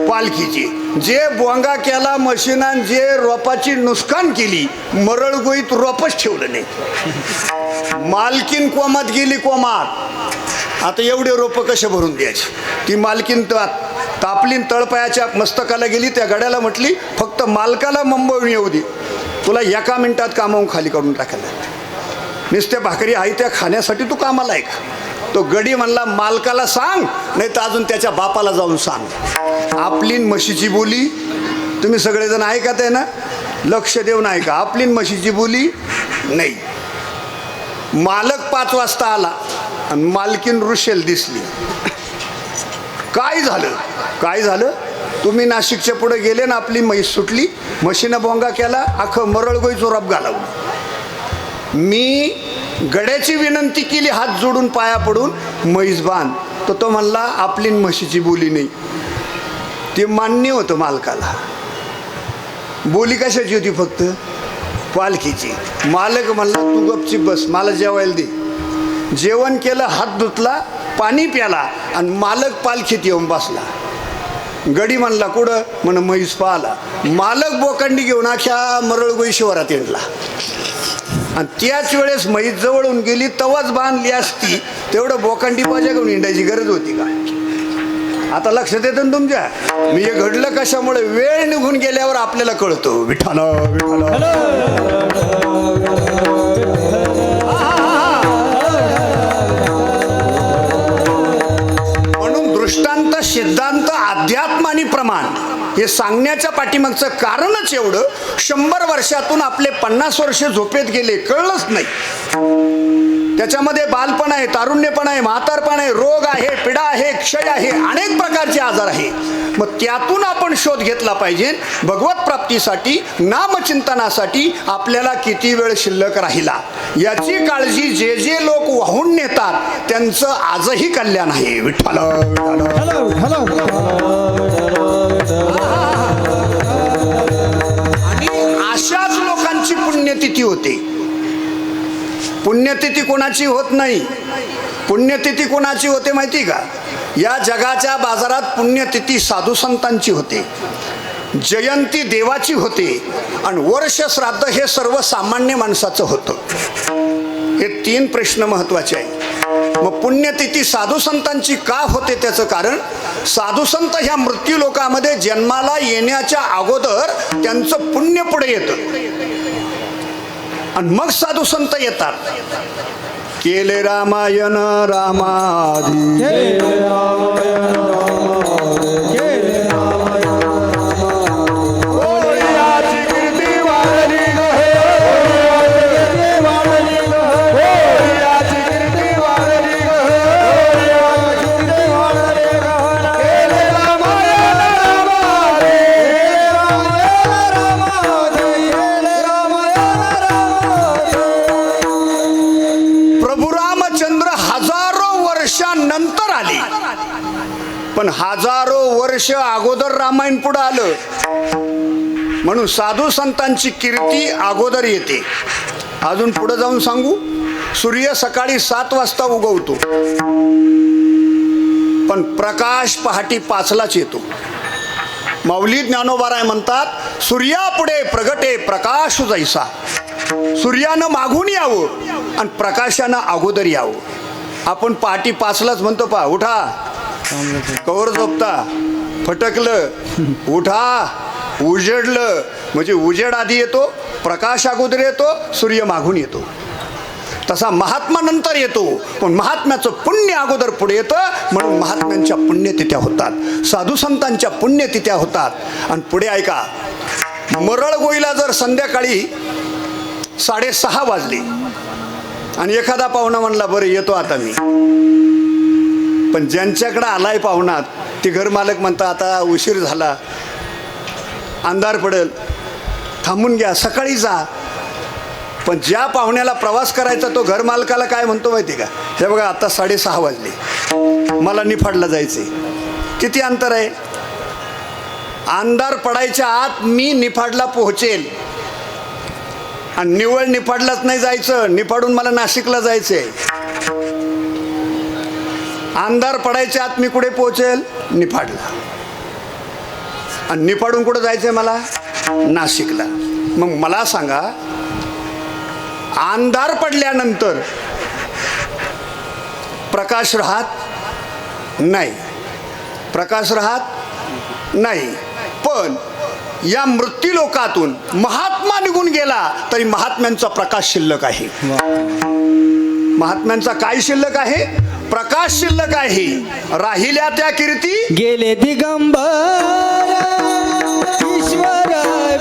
S1: पालखीची. जे बोंगा केला मशीनान, जे रोपाची नुकसान केली, मरळगोईत रोपच ठेवलं नाही. मालकीन कोमात गेली, कोमात. आता एवढे रोपं कसे भरून द्यायची? ती मालकीन तापलीन तळपायाच्या मस्तकाला गेली. त्या गड्याला म्हटली फक्त मालकाला मुंबईहून येऊ दे, तुला एका मिनिटात कामावून खाली काढून टाकायला. नुसत्या भाकरी आहे त्या खाण्यासाठी तू कामाला आहे का? तो गडी म्हणला मालकाला सांग, नाही तर अजून त्याच्या बापाला जाऊन सांग. आपली म्हशीची बोली तुम्ही सगळेजण ऐकत आहे ना, लक्ष देऊन ऐका. आपली म्हशीची बोली नाही. मालक 5 वाजता आला आणि मालकीन रुशेल दिसली. काय झालं? काय झालं? तुम्ही नाशिकच्या पुढे गेले ना, आपली म्हैस सुटली, म्हशीनं बोंगा केला, अख्खं मरळगोई चोराप घालवून. मी गड्याची विनंती केली हात जोडून पाया पडून, म्हैस बांध. तर तो म्हणला आपली म्हशीची बोली नाही. ते मान्य होतं मालकाला. बोली कशाची होती? फक्त पालखीची. मालक म्हणला तू गपचीप बस, मला जेवायला दे. जेवण केलं, हात धुतला, पाणी प्याला आणि मालक पालखीत येऊन बसला. गडी म्हणला कुठं? म्हण म्हैस पाहला. मालक बोकांडी घेऊन अख्या मरळगोई शिवारात येणला. आणि त्याच वेळेस म्हैस जवळून गेली, तवाच बांधली असती, तेवढं बोकांडी बाजा घेऊन हिंडायची गरज होती का? आता लक्षात येतं ना तुमच्या मी हे घडलं कशामुळे वेळ निघून गेल्यावर आपल्याला कळतो विठ्ठल विठ्ठल म्हणून दृष्टांत सिद्धांत अध्यात्म आणि प्रमाण हे सांगण्याच्या पाठीमागचं कारणच एवढं 100 वर्षातून आपले 50 वर्ष झोपेत गेले कळलंच नाही. त्याच्यामध्ये बालपण आहे, तारुण्यपण आहे, म्हातारपण आहे, रोग आहे, पीडा आहे, क्षय आहे, अनेक प्रकारचे आजार आहे. मग त्यातून आपण शोध घेतला पाहिजे. भगवत प्राप्तीसाठी नामचिंतनासाठी आपल्याला किती वेळ शिल्लक राहिला याची काळजी जे जे लोक वाहून नेतात त्यांचं आजही कल्याण आहे. विठ्ठल आणि अशाच लोकांची पुण्यतिथी होते. पुण्यतिथी कोणाची होत नाही. पुण्यतिथी कोणाची होते माहिती का? या जगाच्या बाजारात पुण्यतिथी साधू संतांची होते, जयंती देवाची होते आणि वर्ष श्राद्ध हे सर्वसामान्य माणसाचं होतं. हे 3 प्रश्न महत्वाचे आहेत. मग पुण्यतिथी साधू संतांची का होते त्याचं कारण साधू संत ह्या मृत्यू लोकामध्ये जन्माला येण्याच्या अगोदर त्यांचं पुण्य पुढे येतं आणि मग साधू संत येतात. केले रामायण रामाधी नंतर आली पण हजारो वर्ष अगोदर रामायण पुढे आलं. म्हणून साधू संतांची कीर्ती अगोदर येते. अजून पुढे जाऊन सांगू, सूर्य सकाळी 7 वाजता उगवतो पण प्रकाश पहाटे 5लाच येतो. माऊली ज्ञानोबाराय म्हणतात सूर्यापुढे प्रगटे प्रकाश जैसा. सूर्यानं मागून यावं आणि प्रकाशानं अगोदर यावं. आपण पहाटे 5लाच म्हणतो पहा उठा कवर झोपता फटकलं उठा उजेडलं म्हणजे उजेड आधी येतो, प्रकाश अगोदर येतो, सूर्य मागून येतो. तसा महात्मा नंतर येतो पण महात्म्याचं पुण्य अगोदर पुढे येतं. म्हणून महात्म्यांच्या पुण्यतिथ्या होतात, साधू संतांच्या पुण्यतिथ्या होतात. आणि पुढे ऐका, मरळ गोईला जर संध्याकाळी 6:30 वाजले आणि एखादा पाहुणा म्हणला बरं येतो आता मी, पण ज्यांच्याकडे आलाय पाहुणा ते घर मालक म्हणता आता उशीर झाला अंधार पडेल थांबून घ्या सकाळी जा. पण ज्या पाहुण्याला प्रवास करायचा तो घर मालकाला काय म्हणतो माहिती का, हे बघा आता 6:30 वाजले मला निफाडला जायचे. किती अंतर आहे? अंधार पडायच्या आत मी निफाडला पोहोचेल आणि निवळ निफाडलाच नाही जायचं, निफाडून मला नाशिकला जायचंय. अंधार पडायच्या आत मी कुठे पोहोचेल? निफाडला. आणि निफाडून कुठं जायचंय मला? नाशिकला. मग मला सांगा अंधार पडल्यानंतर प्रकाश राहत नाही, प्रकाश राहत नाही. पण या मृत्यू लोकातून महात्मा निघून गेला तरी महात्म्यांचा प्रकाश शिल्लक आहे. महात्म्यांचा काय शिल्लक आहे? प्रकाश शिल्लक आहे. राहिल्या त्या कीर्ती
S2: गेले दिगंबर ईश्वर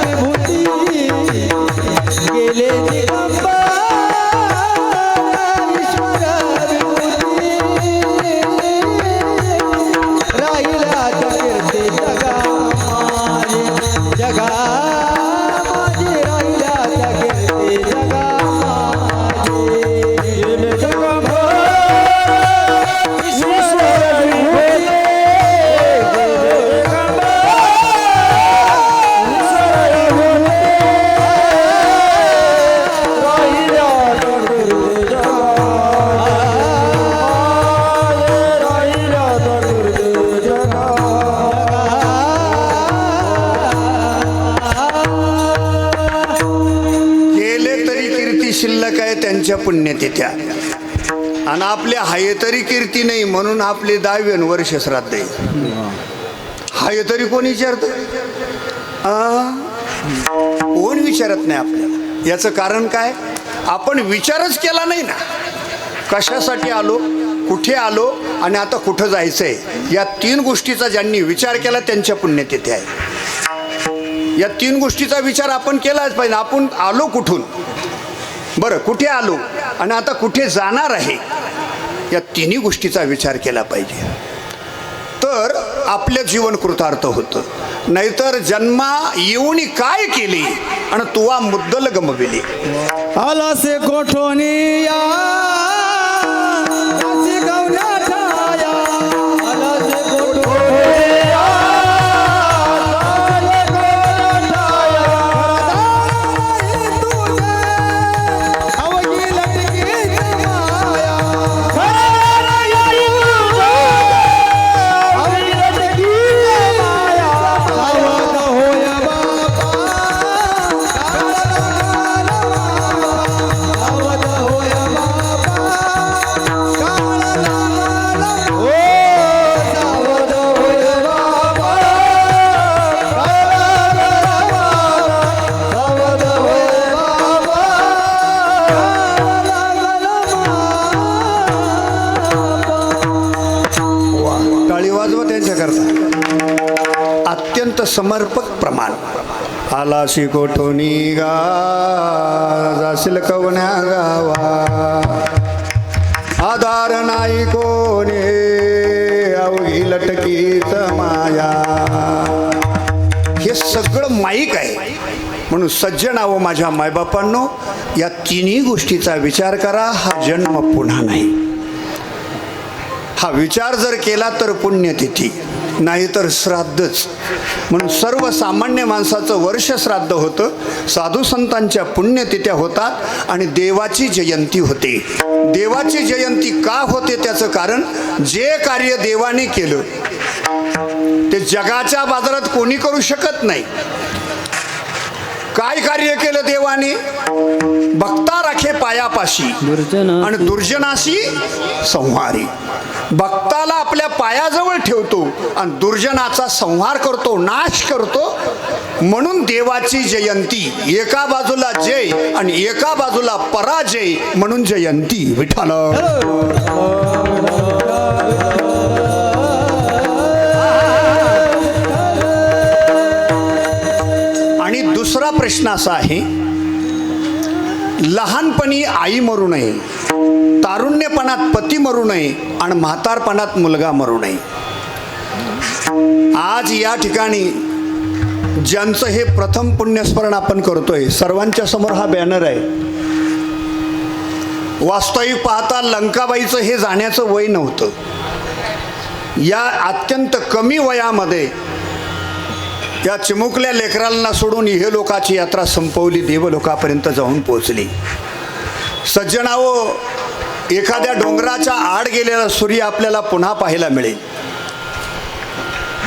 S2: विभूती. गेले दिगंबर ईश्वर विभूती. राहिला कीर्ती जगा माझी, जगा माझी. राहिला कीर्ती जगा माझी. गेले दिगंबर
S1: शिल्लक आहे त्यांच्या पुण्यतिथ्या आणि आपल्या हाय तरी कीर्ती नाही म्हणून आपले 10 वर्ष श्राद्ध आहे. हाय तरी कोण विचारतं? कोण विचारत नाही आपल्याला. याचं कारण काय? आपण विचारच केला नाही ना. कशासाठी आलो, कुठे आलो आणि आता कुठं जायचंय, या 3 गोष्टीचा ज्यांनी विचार केला त्यांच्या पुण्यतिथी आहे. या 3 गोष्टीचा विचार आपण केलाच पाहिजे. आपण आलो कुठून, बरं कुठे आलो आणि आता कुठे जाणार आहे, या 3 गोष्टीचा विचार केला पाहिजे. तर आपलं जीवन कृतार्थ होतं. नाहीतर जन्मा येऊन काय केली आणि तुवा मुद्दल गमविली.
S2: आला से कोठोनी या असे गवल्या ठाया. आला से कोठोनी या असे गवल्या ठाया. तुझे अवघी लटकीत माया. अवघी लटकीत माया. आवाज होय बापा. आवाज होय बापा. ओ सावध होय बाबा. सावध होय बाबा.
S1: टाळी वाजवा त्यांच्याकरता. अत्यंत समर्पक प्रमाण. आलाशी कोठोनी गा जाशील कवण्या गावा. आधार नाही कोणी अवघी लटकीच माया. हे सगळं माईक आहे. म्हणून सज्जनावं माझ्या मायबापांनो, या 3 गोष्टीचा विचार करा. हा जन्म पुन्हा नाही. हा विचार जर केला तर पुण्यतिथी, नाहीतर श्राद्धच. म्हणून सर्वसामान्य माणसाचं वर्ष श्राद्ध होतं, साधू संतांच्या पुण्यतिथ्या होतात आणि देवाची जयंती होते. देवाची जयंती का होते? त्याचं कारण, जे कार्य देवाने केलं ते जगाच्या बाजारात कोणी करू शकत नाही. काय कार्य केलं देवाने? भक्ता राखे पायापाशी आणि दुर्जनाशी संहारी. भक्ताला आपल्या पायाजवळ ठेवतो आणि दुर्जनाचा संहार करतो, नाश करतो. म्हणून देवाची जयंती. एका बाजूला जय आणि एका बाजूला पराजय, म्हणून जयंती. विठ्ठल. आणि दुसरा प्रश्न असा आहे, लहानपणी आई मरू नये, तारुण्यपणात पती मरू नये आणि म्हातारपणात मुलगा मरू नये. आज या ठिकाणी ज्यांचं हे प्रथम पुण्यस्मरण आपण करतोय, सर्वांच्या समोर हा बॅनर आहे. वास्तविक पाहता लंकाबाईचं हे जाण्याचं वय नव्हतं. या अत्यंत कमी वयामध्ये या चिमुकल्या लेकरांना सोडून हे लोकाची यात्रा संपवली, देवलोकापर्यंत जाऊन पोहोचली. सज्जनावो, एखाद्या डोंगराच्या आड गेलेला सूर्य आपल्याला पुन्हा पाहायला मिळेल,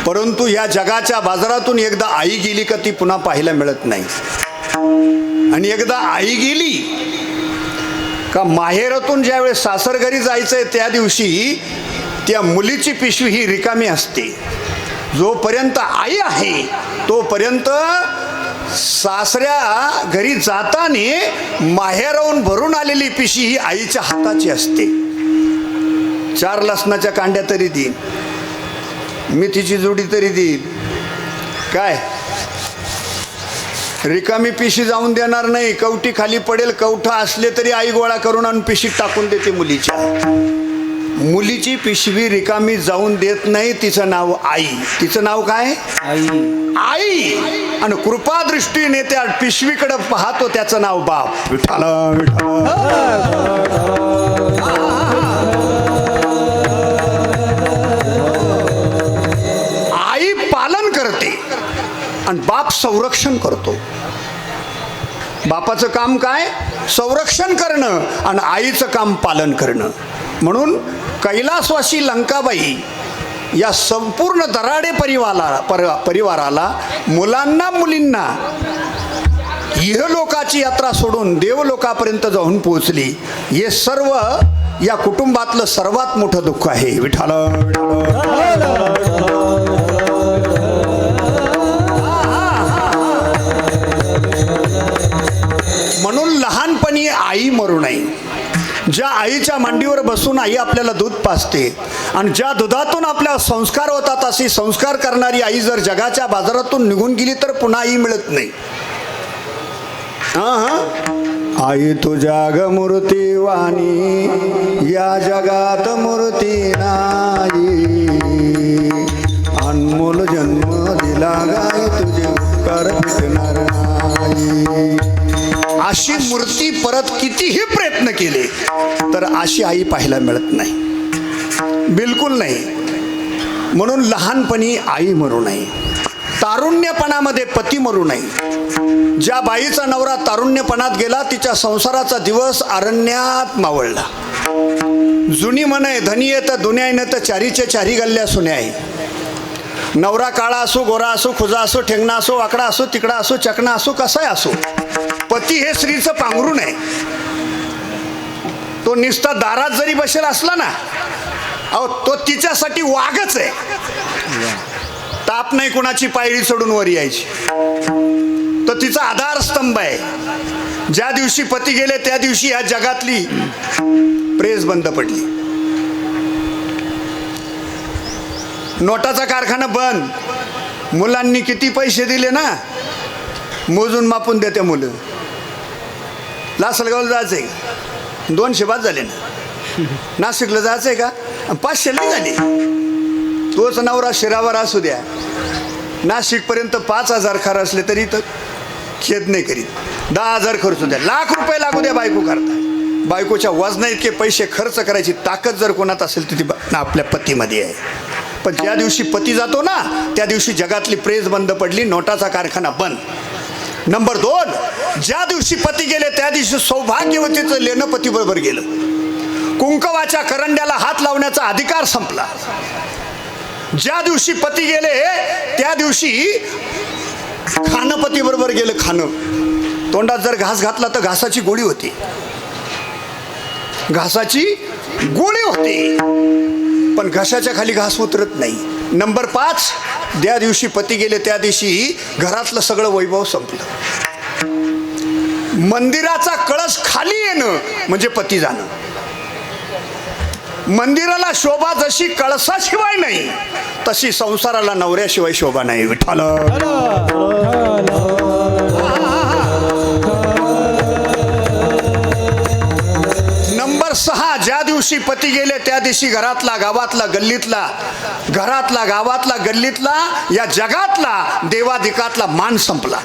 S1: परंतु या जगाच्या बाजारातून एकदा आई गेली का ती पुन्हा पाहायला मिळत नाही. आणि एकदा आई गेली का माहेरातून ज्यावेळेस सासरघरी जायचंय त्या दिवशी त्या मुलीची पिशवी ही रिकामी असते. जोपर्यंत आई आहे तोपर्यंत सासऱ्या घरी जाताना माहेराहून भरून आलेली पिशवी ही आईच्या हाताची असते. 4 लसणाच्या कांड्या तरी देईन, मेथीची जोडी तरी देईल, काय रिकामी पिशी जाऊन देणार नाही. कवटी खाली पडेल, कवठा असले तरी आई गोळा करून आणून पिशीत टाकून देते मुलीच्या. मुलीची पिशवी रिकामी जाऊन देत नाही. तिचं नाव आई. तिचं नाव काय? आई. आई. आणि कृपा दृष्टीने त्या पिशवीकडे पाहतो, त्याचं नाव बाप. विठ्ठल विठ्ठल. आई पालन करते आणि बाप संरक्षण करतो. बापाचं काम काय? संरक्षण करणं आणि आईचं काम पालन करणं. म्हणून कैलासवासी लंकाबाई या संपूर्ण दराडे परिवाराला मुलांना मुलींना इहलोकाची यात्रा सोडून देवलोकापर्यंत जाऊन पोहोचली. हे सर्व या कुटुंबातलं सर्वात मोठं दुःख आहे. विठ्ठल. ज्या आईच्या मांडीवर बसून आई आपल्याला दूध पाजते आणि ज्या दुधातून आपल्या संस्कार होतात, अशी संस्कार करणारी आई जर जगाच्या बाजारातून निघून गेली तर पुन्हा आई मिळत नाही. आई तुझ्या ग मूर्ती वाणी या जगात मूर्ती नाही, अनमोल जन्म दिला गाय तुझे उपकार भेटणार नाही. अशी मूर्ती परत कितीही प्रयत्न केले तर अशी आई पाहायला मिळत नाही, बिलकुल नाही. म्हणून लहानपणी आई मरू नये, तारुण्यपणामध्ये पती मरू नये. ज्या बाईचा नवरा तारुण्यपणात गेला तिच्या संसाराचा दिवस अरण्यात मावळला. जुनी म्हणे धनी येत दुनियानं तर चारीचे चारी गल्ल्या सुन्या आहे. नवरा काळा असो, गोरा असो, खुजा असो, ठेंगणा असो, वाकडा असो, तिकडा असो, चकणा असो, कसाही असो, पती हे स्त्रीचं पांघरून आहे. तो निस्ता दारात जरी बसेल असला ना, अहो तो तिच्यासाठी वाघच आहे. ताप नाही कुणाची पायरी चढून वर यायची, तो तिचा आधारस्तंभ आहे. ज्या दिवशी पती गेले त्या दिवशी या जगातली प्रेस बंद पडली. नोटाचा कारखाना बंद. मुलांनी किती पैसे दिले ना, मोजून मापून देते मुलं. लासलगावला जायचंय, 200 बाद झाले ना. नाशिकला जायचंय का, 500 नाही झाले. तोच नवरा शिरावर असू द्या, नाशिकपर्यंत 5,000 खर्च असले तरी तर खेद नाही करीत. 10,000 खर्च द्या, लाख रुपये लागू द्या बायको करता. बायकोच्या वजना इतके पैसे खर्च करायची ताकद जर कोणात असेल तर ती आपल्या पतीमध्ये आहे. पण ज्या दिवशी पती जातो ना त्या दिवशी जगातली प्रेस बंद पडली, नोटाचा कारखाना बंद. नंबर 2, ज्या दिवशी पती गेले त्या दिवशी सौभाग्यवतीचं लेणं पतीबरोबर गेलं. कुंकवाच्या करंड्याला हात लावण्याचा अधिकार संपला. ज्या दिवशी पती गेले त्या दिवशी खाणं पतीबरोबर गेलं. खाणं, तोंडात जर घास घातला तर घासाची गोळी होती, घासाची गोळी होती, पण घशाच्या खाली घास उतरत नाही. नंबर 5, ज्या दिवशी पती गेले त्या दिवशी घरातलं सगळं वैभव संपलं. मंदिराचा कळस खाली येणं म्हणजे पती जाणं. मंदिराला शोभा जशी कळसाशिवाय नाही तशी संसाराला नवऱ्याशिवाय शोभा नाही. विठ्ठल. नंबर 6, ज्या दिवशी पती गेले त्या दिवशी घरातला गावातला गल्लीतला या जगातला देवाधिकातला मान संपला.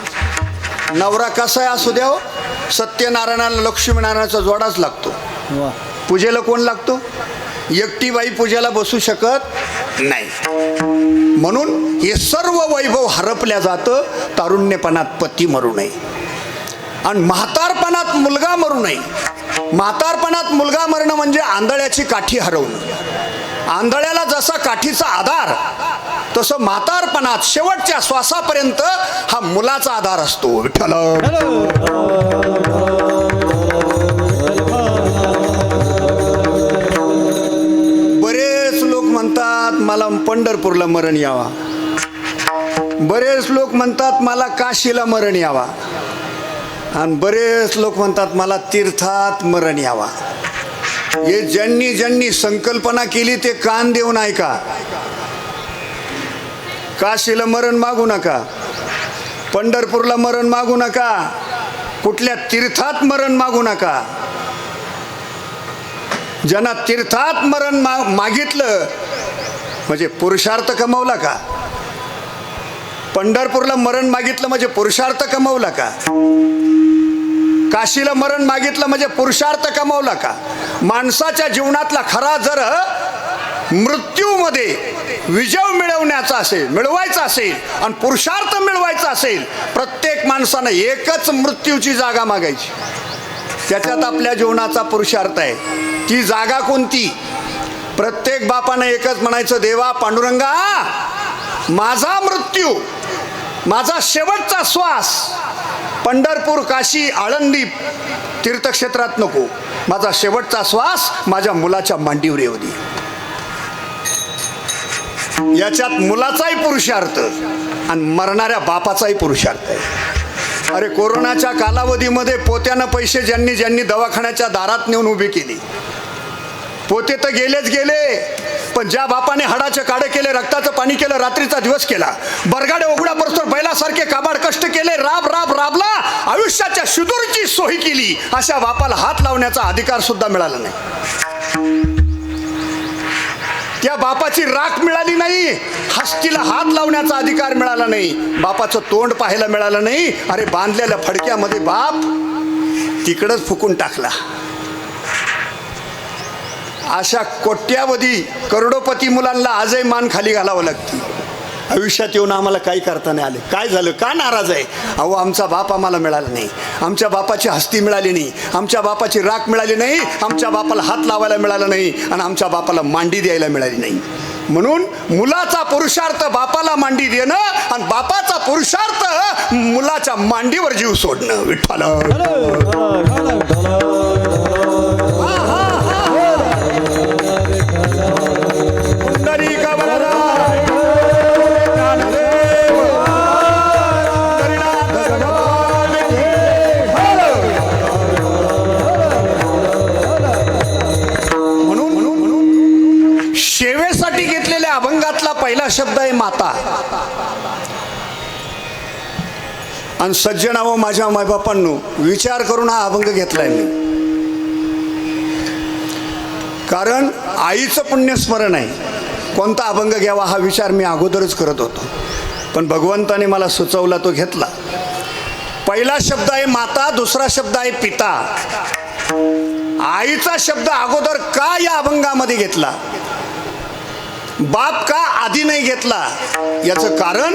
S1: नवरा कसा असू द्या, सत्यनारायणाला लक्ष्मीनारायणाचा जोडाच लागतो. पूजेला कोण लागतो? एकटी बाई पूजेला बसू शकत नाही. म्हणून हे सर्व वैभव हरपल्या जातं. तारुण्यपणात पती मरू नये आणि म्हातारपणात मुलगा मरू नये. म्हातारपणात मुलगा मरणं म्हणजे आंधळ्याची काठी हरवणं. आंधळ्याला जसा काठीचा आधार तसं म्हातारपणात शेवटच्या श्वासापर्यंत हा मुलाचा आधार असतो. विठ्ठल. बरेच लोक म्हणतात मला पंढरपूरला मरण यावा, बरेच लोक म्हणतात मला काशीला मरण यावा, आणि बरेच लोक म्हणतात मला तीर्थात मरण यावा. हे ज्यांनी ज्यांनी संकल्पना केली ते कान देऊन ऐका. काशीला मरण मागू नका, पंढरपूरला मरण मागू नका, कुठल्या तीर्थात मरण मागू नका. ज्यांना तीर्थात मरण मागितलं म्हणजे पुरुषार्थ कमवला का? पंढरपूरला मरण मागितलं म्हणजे पुरुषार्थ कमवला का? काशीला मरण मागितलं म्हणजे पुरुषार्थ कमवला का? माणसाच्या जीवनातला खरा जर मृत्यूमध्ये विजय मिळवायचा असेल आणि पुरुषार्थ मिळवायचा असेल, प्रत्येक माणसानं एकच मृत्यूची जागा मागायची. त्याच्यात आपल्या जीवनाचा पुरुषार्थ आहे. ती जागा कोणती? प्रत्येक बापानं एकच म्हणायचं, देवा पांडुरंगा, माझा मृत्यू, माझा शेवटचा श्वास पंढरपूर, काशी, आळंदी तीर्थक्षेत्रात नको. माझा शेवटचा श्वास माझ्या मुलाच्या मांडीवर येऊ दे. याच्यात मुलाचाही पुरुषार्थ आणि मरणाऱ्या बापाचाही पुरुषार्थ आहे. अरे कोरोनाच्या कालावधीमध्ये पोत्यानं पैसे ज्यांनी ज्यांनी दवाखान्याच्या दारात नेऊन उभी केली, पोते तर गेलेच गेले, पण ज्या बापाने हाडाचे काढे केले, रक्ताचं पाणी केलं, रात्रीचा दिवस केला, बरगाडे उघड्या परस्पर बैलासारखे काबाड कष्ट केले, राबला, आयुष्याच्या शिदूरची सोय केली, अशा बापाला हात लावण्याचा अधिकार सुद्धा मिळाला नाही. त्या बापाची राख मिळाली नाही, हस्तीला हात लावण्याचा अधिकार मिळाला नाही, बापाचं तोंड पाहायला मिळालं नाही. अरे बांधलेल्या फडक्यामध्ये बाप तिकडच फुकून टाकला. अशा कोट्यावधी करोडोपती मुलांना आजही मान खाली घालावं लागते. आयुष्यात येऊन आम्हाला काही करता नाही आले. काय झालं, का नाराज आहे? अहो आमचा बाप आम्हाला मिळाला नाही, आमच्या बापाची हस्ती मिळाली नाही, आमच्या बापाची राख मिळाली नाही, आमच्या बापाला हात लावायला मिळाला नाही, आणि आमच्या बापाला मांडी द्यायला मिळाली नाही. म्हणून मुलाचा पुरुषार्थ बापाला मांडी देणं आणि बापाचा पुरुषार्थ मुलाच्या मांडीवर जीव सोडणं. विठ्ठल सेवेसाठी घेतलेल्या अभंगातला पहिला शब्द आहे माता. आणि सज्जनावं माझ्या मायबापांनो, विचार करून हा अभंग घेतलाय मी. कारण आईचं पुण्यस्मरण आहे. कोणता अभंग घ्यावा हा विचार मी अगोदरच करत होतो, पण भगवंताने मला सुचवला तो घेतला. पहिला शब्द आहे माता, दुसरा शब्द आहे पिता. आईचा शब्द अगोदर का या अभंगामध्ये घेतला, बाप का आधी नाही घेतला? याचं कारण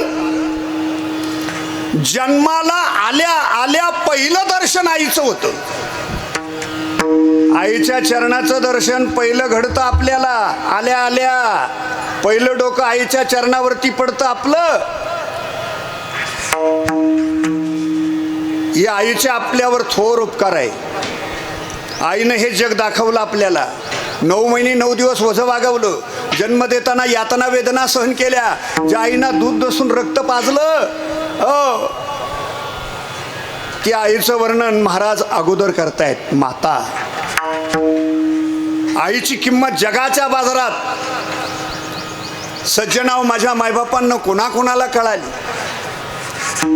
S1: जन्माला आल्या आल्या पहिलं दर्शन आईचं होतं. आईच्या चरणाचं दर्शन पहिलं घडतं आपल्याला. आल्या आल्या पहिलं डोकं आईच्या चरणावरती पडतं आपलं. या आईचे आपल्यावर थोर उपकार आहे. आईनं हे जग दाखवलं आपल्याला. 9 महिने 9 दिवस वझं वागवलं. जन्म देताना यातना वेदना सहन केल्या. ज्या आईनं दूध दसून रक्त पाजलं, त्या आईचं वर्णन महाराज अगोदर करतायत. माता, आईची किंमत जगाच्या बाजारात सज्जनाव माझ्या मायबापांना कोणाकोणाला कळाली,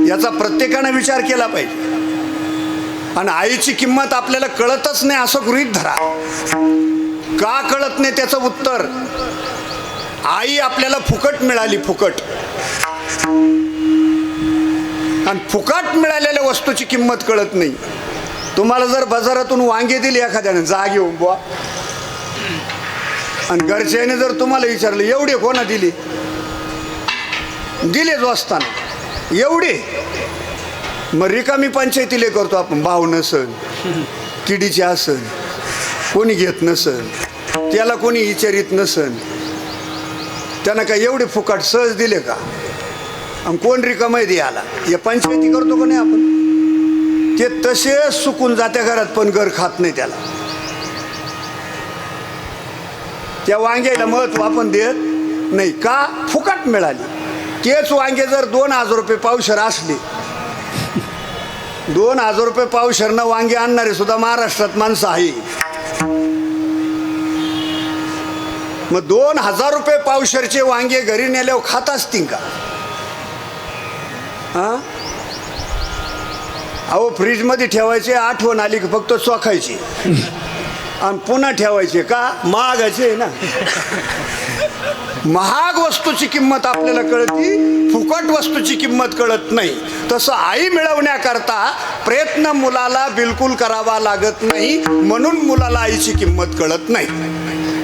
S1: याचा प्रत्येकाने विचार केला पाहिजे. आणि आईची किंमत आपल्याला कळतच नाही असं गृहीत धरा. का कळत नाही त्याचं उत्तर, आई आपल्याला फुकट मिळाली, फुकट. आणि फुकट मिळालेल्या वस्तूची किंमत कळत नाही. तुम्हाला जर बाजारातून वांगे दिली एखाद्याने, जा घेऊन बुवा, आणि घरच्याने जर तुम्हाला विचारलं एवढे कोणा दिली, दिले जो असताना एवढे, मग रिकामी पंचायतीले करतो आपण. भाव नसन, किडीचे असन, कोणी घेत नसन, त्याला कोणी विचारित नसन, त्यानं काय एवढे फुकट सहज दिले का? आणि कोण रिकामय द्यायला? या पंचायती करतो का नाही आपण? ते तसेच सुकून जात्या घरात, पण घर खात नाही त्याला. त्या वांग्याला महत्व आपण देत नाही. का? फुकट मिळाली. तेच वांगे जर 2000 रुपये पावशेर असले, 2000 रुपये पावशेरनं वांगे आणणारे सुद्धा महाराष्ट्रात माणसं आहे. मग 2000 रुपये पावशेरचे वांगे घरी नेल्यावर खात असतील का? अहो फ्रीजमध्ये ठेवायचे, आठवण आली की फक्त चोखायची आणि पुन्हा ठेवायचे. का? महागाचे आहे ना. महाग वस्तूची किंमत आपल्याला कळती, फुकट वस्तूची किंमत कळत नाही. तसं आई मिळवण्याकरता प्रयत्न मुलाला बिलकुल करावा लागत नाही, म्हणून मुलाला आईची किंमत कळत नाही.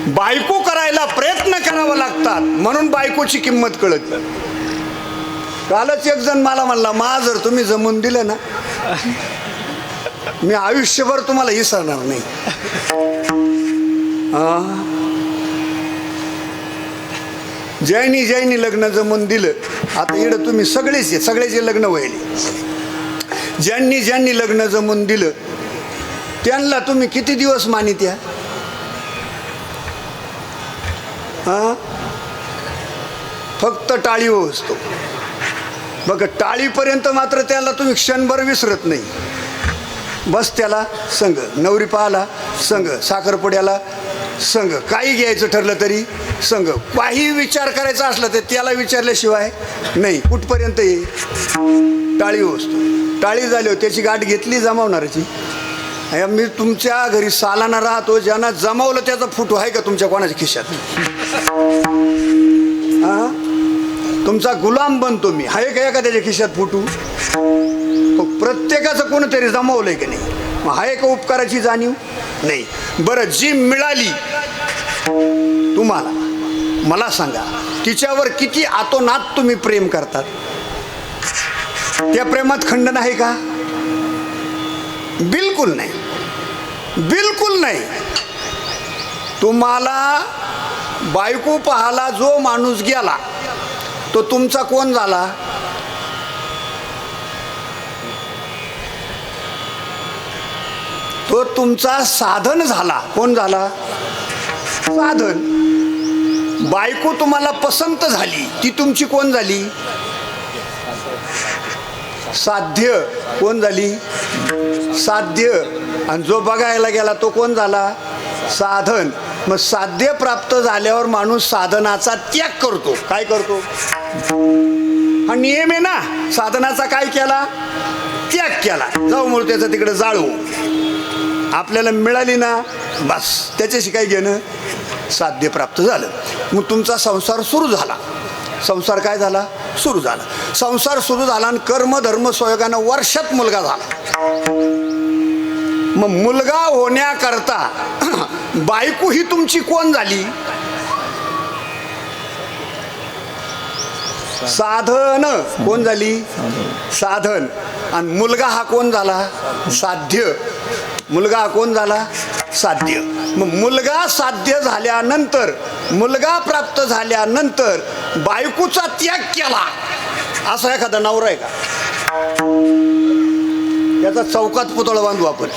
S1: बायको करायला प्रयत्न करावा लागतात, म्हणून बायकोची किंमत कळत नाही. कालच एक जण मला म्हणला, मा जर तुम्ही जमून दिलं ना, मी आयुष्यभर तुम्हाला विसरणार नाही. ज्यांनी लग्न जमून दिलं, आता इकडं तुम्ही सगळेच, सगळ्याचे लग्न व्हायले. ज्यांनी लग्न जमून दिलं त्यांना तुम्ही किती दिवस मानित्या? फक्त टाळी असतो. बघ टाळीपर्यंत मात्र त्याला तुम्ही क्षणभर विसरत नाही. बस त्याला संघ, नवरी पाहाला संघ, साखरपुड्याला संघ, काही घ्यायचं ठरलं तरी संघ, काही विचार करायचा असला तर त्याला विचारल्याशिवाय नाही. कुठपर्यंत ये टाळी असतो. टाळी झाली हो त्याची गाठ घेतली जमावणाराची. मी तुमच्या घरी सालाना राहतो, ज्यांना जमावलं त्याचा फोटो आहे का तुमच्या कोणाच्या खिशात? हा, तुमचा गुलाम बनतो मी, आहे का एखाद्याच्या खिशात फोटो? प्रत्येकाचं कोणतरी जमावलंय की नाही? मग आहे का उपकाराची जाणीव? नाही. बरं, जी मिळाली तुम्हाला, मला सांगा तिच्यावर किती आतोनात तुम्ही प्रेम करतात? त्या प्रेमात खंडन आहे का? बिलकुल नाही, बिलकुल नाही. तुम्हाला बायको पाहाला जो माणूस गेला तो तुमचा कोण झाला? तो तुमचा साधन झाला. कोण झाला? साधन. बायको तुम्हाला पसंत झाली, ती तुमची कोण झाली? साध्य. कोण झाली? साध्य. आणि जो बघायला गेला तो कोण झाला? साधन. मग साध्य प्राप्त झाल्यावर माणूस साधनाचा त्याग करतो. काय करतो? हा नियम आहे ना. साधनाचा काय केला? त्याग केला. जाऊ म्हणून त्याचं तिकडे जाळू. आपल्याला मिळाली ना, बस त्याच्याशी काय घेणं? साध्य प्राप्त झालं. मग तुमचा संसार सुरू झाला. संसार काय झाला? सुरू झाला. संसार सुरू झाला आणि कर्म धर्म संयोगानं वर्षात मुलगा झाला. मग मुलगा होण्याकरता बायको ही तुमची कोण झाली? साधन. कोण झाली? साधन. आणि मुलगा हा कोण झाला? साध्य. मुलगा हा कोण झाला? साध्य. मग मुलगा साध्य झाल्यानंतर, मुलगा प्राप्त झाल्यानंतर बायकोचा त्याग केला असा एखादा नवरा आहे का? त्याचा चौकात पुतळा बांधू आपण.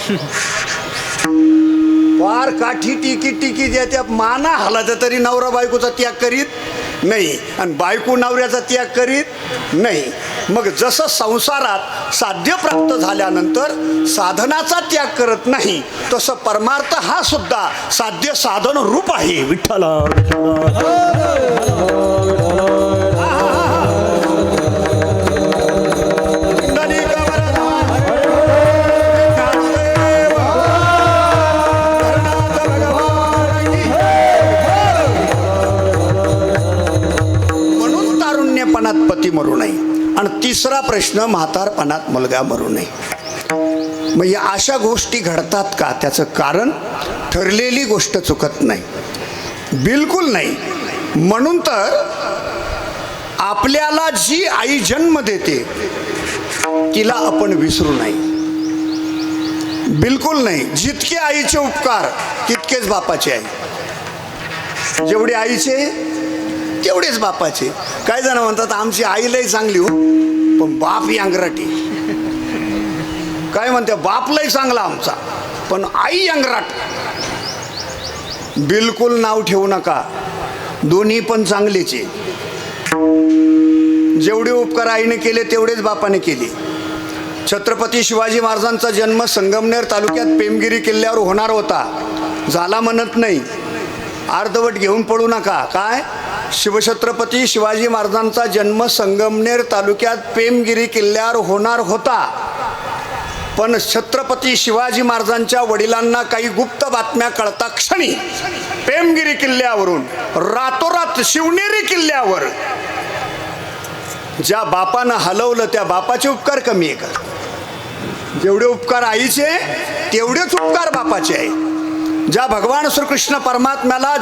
S1: फार काठी टिकी टिकी ज्या माना हलात तरी नवरा बायकोचा त्याग करीत नाही आणि बायको नवऱ्याचा त्याग करीत नाही. मग जसं संसारात साध्य प्राप्त झाल्यानंतर साधनाचा त्याग करत नाही, तसं परमार्थ हा सुद्धा साध्य साधन रूप आहे. विठ्ठला पती मरू नये. आणि तिसरा प्रश्न, म्हातारपणात मुलगा मरू नये. मग या अशा गोष्टी घडतात का? त्याचं कारण ठरलेली गोष्ट चुकत नाही, बिलकुल नाही. म्हणून तर आपल्याला जी आई जन्म देते तिला आपण विसरू नाही, बिलकुल नाही. जितके आईचे उपकार तितकेच बापाचे आहे. जेवढे आईचे तेवढेच बापाचे. काय जण म्हणतात आमची आई लय चांगली हो, पण बाप अंगराटी. काय म्हणते? बाप लय चांगला आमचा, पण आई अंगराट. बिलकुल नाव ठेवू नका, दोन्ही पण चांगलेचे. जेवढे उपकार आईने केले तेवढेच बापाने केले. छत्रपती शिवाजी महाराजांचा जन्म संगमनेर तालुक्यात पेमगिरी किल्ल्यावर होणार होता. झाला म्हणत नाही, अर्धवट घेऊन पडू नका. काय? शिवछत्रपती शिवाजी महाराजांचा जन्म संगमनेर तालुक्यात पेमगिरी किल्ल्यावर होणार होता, पण छत्रपती शिवाजी महाराजांच्या वडिलांना काही गुप्त बातम्या कळता क्षणी पेमगिरी किल्ल्यावरून रातोरात शिवनेरी किल्ल्यावर ज्या बापानं हलवलं त्या बापाचे उपकार कमी आहे का? जेवढे उपकार आईचे तेवढेच उपकार बापाचे आहे. ज्या भगवान श्रीकृष्ण परमात्म्याला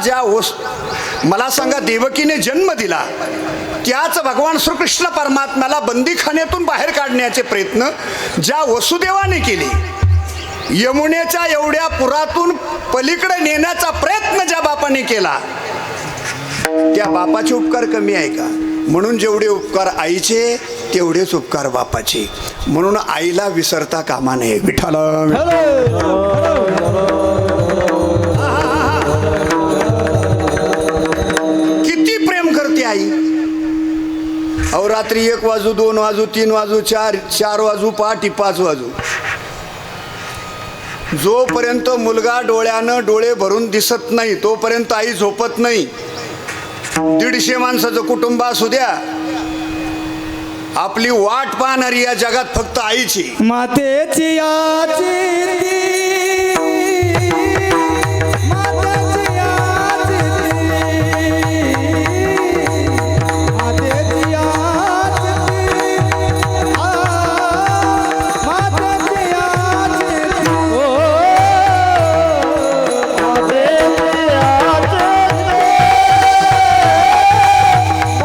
S1: मला सांगा देवकीने जन्म दिला, त्याच भगवान श्रीकृष्ण परमात्म्याला बंदीखान्यातून बाहेर काढण्याचे प्रयत्न ज्या वसुदेवाने केले, यमुनेच्या एवढ्या पुरातून पलीकडे नेण्याचा प्रयत्न ज्या बापाने केला, त्या बापाचे उपकार कमी आहे का? म्हणून जेवढे उपकार आईचे तेवढेच उपकार बापाचे. म्हणून आईला विसरता कामा नये. विठ्ठला किती प्रेम करते आई. अहो रात्री 1 वाजू 2 वाजू 3 वाजू 4 वाजू पहाटे 5 वाजू, जोपर्यंत मुलगा डोळ्यानं डोळे भरून दिसत नाही तोपर्यंत आई झोपत नाही. 150 माणसाचं कुटुंब असू द्या, आपली वाट पाहणारी या जगात फक्त आईची.
S2: मातेची आजी मातेची आजी मातेची आजी मातेची आजी ओ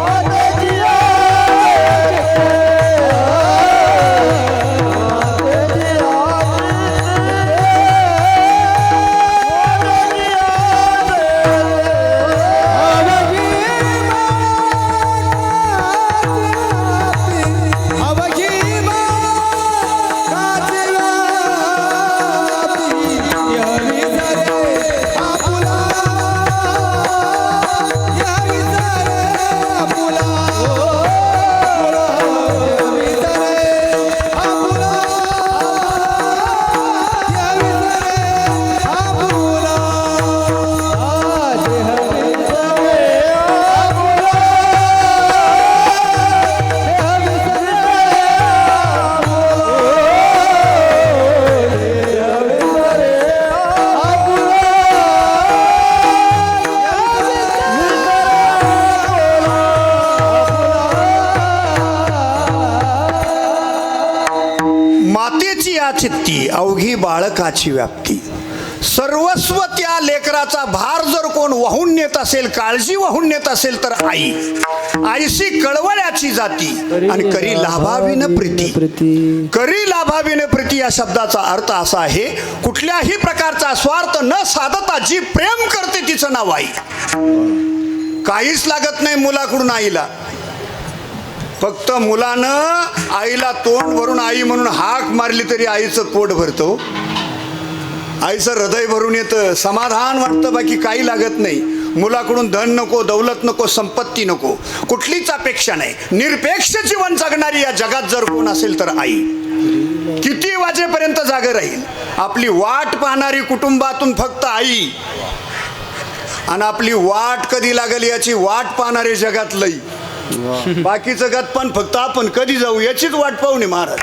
S2: मातेची आजी
S1: मातेची आचित्ती अवघी बाळकाची व्याप्ती. सर्वस्व त्या लेकराचा भार जर कोण वाहून नेत असेल, काळजी वाहून नेत असेल तर आई. आईशी कळवळ्याची जाती आणि करी लाभाविन प्रीती. करी लाभाविन प्रीती या शब्दाचा अर्थ असा आहे, कुठल्याही प्रकारचा स्वार्थ न साधता जी प्रेम करते तिचं नाव आई. काहीच लागत नाही मुलाकडून आईला, फक्त मुलानं आईला तोंड भरून आई म्हणून हाक मारली तरी आईचं पोट भरतो, आईचं हृदय भरून येतं, समाधान वाटतं, बाकी काही लागत नाही. मुलाकडून धन नको, दौलत नको, संपत्ती नको, कुठलीच अपेक्षा नाही. निरपेक्ष जीवन जगणारी या जगात जर कोण असेल तर आई. किती वाजेपर्यंत जागे राहील, आपली वाट पाहणारी कुटुंबातून फक्त आई. आणि आपली वाट कधी लागेल याची वाट पाहणारे जगात लई. बाकीचं गत पण फक्त आपण कधी जाऊ याचीच वाट पाहू नये महाराज.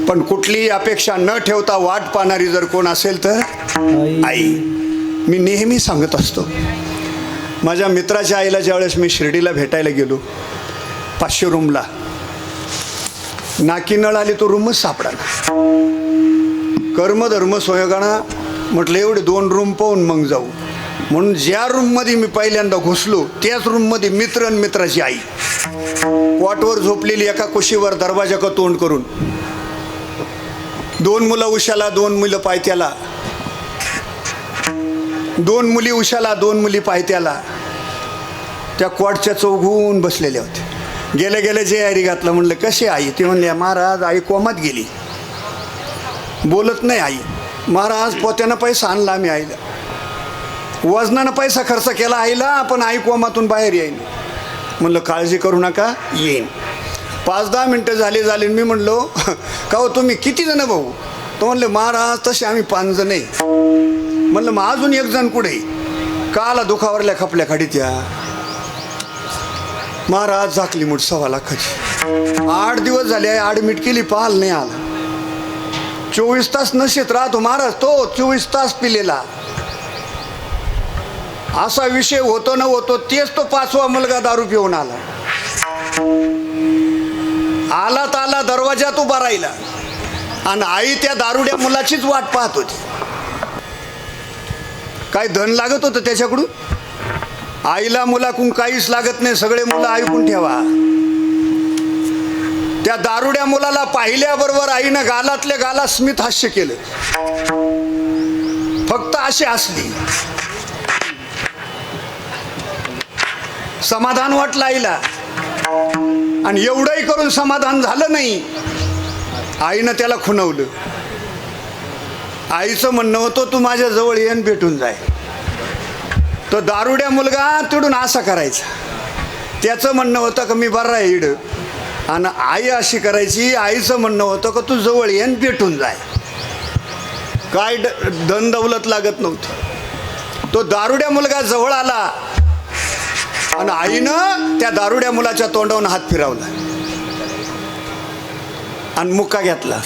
S1: पण कुठलीही अपेक्षा न ठेवता वाट पाहणारी जर कोण असेल तर आई. मी नेहमी सांगत असतो, माझ्या मित्राच्या आईला ज्यावेळेस मी शिर्डीला भेटायला गेलो, 500 रूमला नाकी नळ आली तो रूमच सापडाना. कर्मधर्म सोयगाणा म्हटलं एवढे 2 रूम पाहून मग जाऊ. म्हणून ज्या रूममध्ये मी पहिल्यांदा घुसलो त्याच रूममध्ये मित्र आणि मित्राची आई कॉटवर झोपलेली, एका कुशीवर दरवाजाकडे तोंड करून. 2 मुलं उशाला, 2 मुलं पायथ्याला, 2 मुली उशाला, 2 मुली पायथ्याला. त्या कॉटच्या चौघून बसलेल्या होत्या. गेले गेले जे आयरी घातलं. म्हणलं कशी आई? ते म्हणले महाराज आई कोमात गेली, बोलत नाही आई. महाराज पोत्यानं पैसा आणला आम्ही आईला, वजनानं पैसा खर्च केला आईला, पण आई कोमातून बाहेर येईन. म्हणलं काळजी करू नका, येईन. 5-10 मिनटं झाली. मी म्हणलो का हो तुम्ही किती जण भाऊ? तो म्हणले महाराज तसे आम्ही 5 जण आहे. म्हणलं मग अजून 1 जण कुठे? काला दुखावरल्या खपल्या खाडीत या. महाराज झाकली मूठ 1.25 लाखाची. 8 दिवस झाले ॲडमिट केली, पाहाल नाही आला. 24 तास नशेत राहतो महाराज तो, 24 तास पिलेला. असा विषय होतो न होतो तेच तो 5वा मुलगा दारू पिऊन आला. आला दरवाजात उभा राहिला आणि आई त्या दारुड्या मुलाचीच वाट पाहत होती. काय धन लागत होतं त्याच्याकडून? आईला मुलाकडून काहीच लागत नाही. सगळे मुलं ऐकून ठेवा, त्या दारुड्या मुलाला पाहिल्याबरोबर आईनं गालातल्या गाला स्मित हास्य केलं. फक्त अशी हसली. समाधान वाटलं आईला. आणि एवढंही करून समाधान झालं नाही. आईनं त्याला खुणवलं. आईचं म्हणणं होतं तू माझ्या जवळ येऊन भेटून जाय. तो दारुड्या मुलगा तिडून असा करायचा. त्याचं म्हणणं होतं का मी बरा आहे इड. आणि आई अशी करायची, आईचं म्हणणं होतं का तू जवळ ये आणि भेटून जाय. काय धन दौलत लागत नव्हती. तो दारुड्या मुलगा जवळ आला आणि आईनं त्या दारुड्या मुलाच्या तोंडावरून हात फिरवला आणि मुक्का घेतला.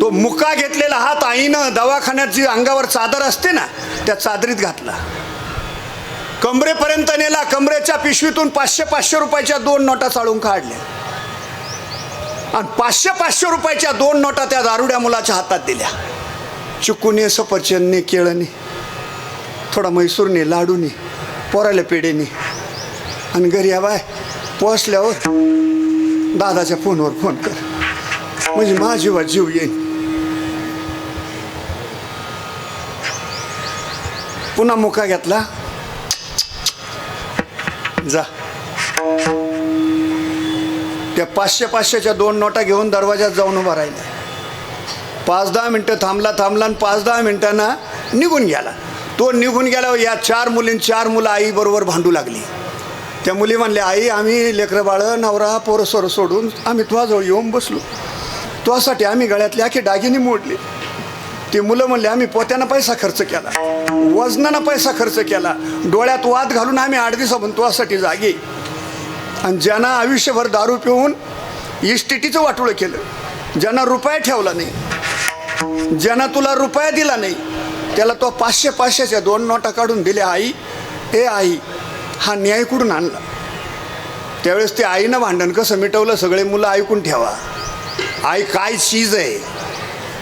S1: तो मुक्का घेतलेला हात आईनं दवाखान्यात जी अंगावर चादर असते ना त्या चादरीत घातला. कमरेपर्यंत नेला. कमरेच्या पिशवीतून 500-500 रुपयाच्या 2 नोटा चाळून काढल्या आणि 500-500 रुपयाच्या 2 नोटा त्या दारुड्या मुलाच्या हातात दिल्या. चिकूने, सफरचंदने, केळने, थोडा म्हैसूरने, लाडूने, पोराला पेढेने. आणि घरी या बाय पोचल्यावर दादाच्या फोनवर फोन कर म्हणजे माझ्या जीवात जीव येईल. पुन्हा मुका घेतला. जा. त्या 500-500च्या 2 नोटा घेऊन दरवाजात जाऊन उभा राहिला. 5-10 मिनटं थांबला आणि 5-10 मिनिटांना निघून गेला. तो निघून गेल्यावर या 4 मुलं आईबरोबर भांडू लागली. त्या मुली म्हणल्या, आई आम्ही लेकरं बाळं नवरा पोरं सोरं सोडून आम्ही तुझ्याजवळ येऊन बसलो. तुझ्यासाठी आम्ही गळ्यातले आखी दागिने मोडले. ते मुलं म्हणले आम्ही पोत्यानं पैसा खर्च केला, वजनानं पैसा खर्च केला, डोळ्यात वाद घालून आम्ही 8 दिवसापासून तुझ्यासाठी जागे. आणि ज्यांना आयुष्यभर दारू पिऊन इस्टेटीचं वाटोळं केलं, ज्यांना रुपया ठेवला नाही, ज्यांना तुला रुपया दिला नाही, त्याला तो 500-500च्या 2 नोटा काढून दिल्या. आई ए आई हा न्याय कुठून आणला. त्यावेळेस ते आईनं भांडण कसं मिटवलं सगळे मुलं ऐकून ठेवा. आई काय चीज आहे.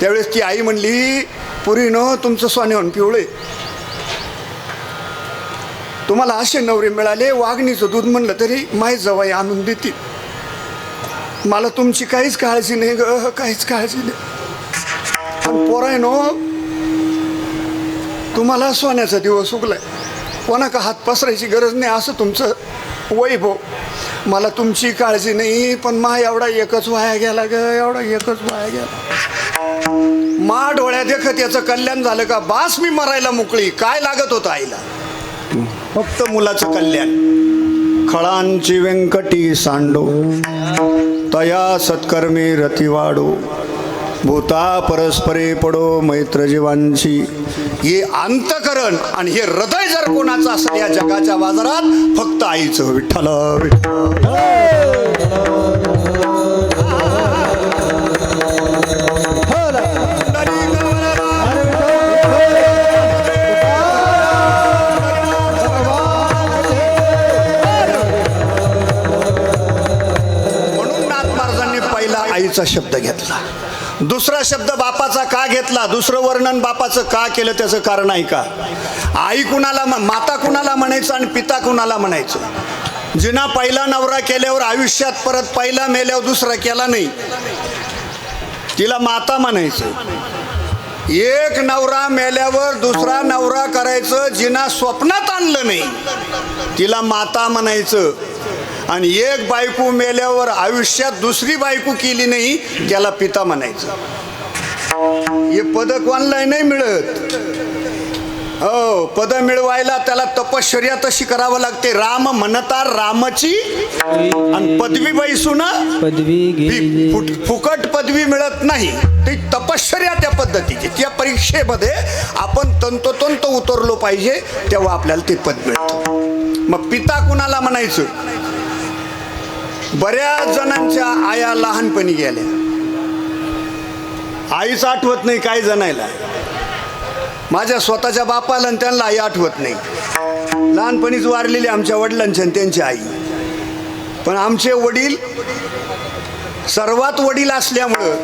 S1: त्यावेळेस ती आई म्हणली, पुरीनं तुमचं सोन्याहून पिवळे, तुम्हाला असे नवरे मिळाले, वाघणीचं दूध म्हणलं तरी माय जवाई आणून देतील. मला तुमची काहीच काळजी नाही ग, काहीच काळजी नाही. आणि पोरायनो तुम्हाला सोन्याचा दिवस उगलाय, कोणा का हात पसरायची गरज नाही असं तुमचं वैभव. मला तुमची काळजी नाही, पण मा एवढा एकच वाया गेला ग, एवढा एकच वाया गेला. मा डोळ्या देखत याचं कल्याण झालं का बास मी मरायला मोकळी. काय लागत होतं आईला? फक्त मुलाचं कल्याण. खळांची व्यंकटी सांडो तया सत्कर्मी रती वाढो, भूता परस्परे पडो मैत्र जीवांची. हे अंतकरण आणि हे हृदय जर कोणाचं असेल या जगाच्या बाजारात फक्त आईचं. विठ्ठल म्हणून नाथ महाराजांनी पहिला आईचा शब्द घेतला. दुसरा शब्द बापाचा का घेतला? दुसरं वर्णन बापाचं का केलं त्याचं कारण आहे का? आई कुणाला, माता कुणाला म्हणायचं आणि पिता कुणाला म्हणायचं? जिना पहिला नवरा केल्यावर आयुष्यात परत पहिला मेल्यावर दुसरा केला नाही तिला माता म्हणायचं. एक नवरा मेल्यावर दुसरा नवरा करायचं जिना स्वप्नात आणलं नाही तिला माता म्हणायचं. आणि एक बायको मेल्यावर आयुष्यात दुसरी बायको केली नाही त्याला पिता म्हणायचं. हे पद कोणाला नाही मिळत. हो, पद मिळवायला त्याला तपश्चर्या तशी करावं लागते. राम म्हणता रामची आणि पदवी बैसून
S2: पदवी
S1: फुकट पदवी मिळत नाही. ती तपश्चर्या त्या पद्धतीची. त्या परीक्षेमध्ये आपण तंतोतंत उतरलो पाहिजे तेव्हा आपल्याला ते पद मिळतं. मग पिता कुणाला म्हणायचं? बऱ्याच जणांच्या आया लहानपणी गेल्या, आईच आठवत नाही. काही जणायला माझ्या स्वतःच्या बापाला आणि त्यांना आई आठवत नाही. लहानपणीच वारलेली आमच्या वडिलांची आणि त्यांची आई. पण आमचे वडील सर्वात वडील असल्यामुळं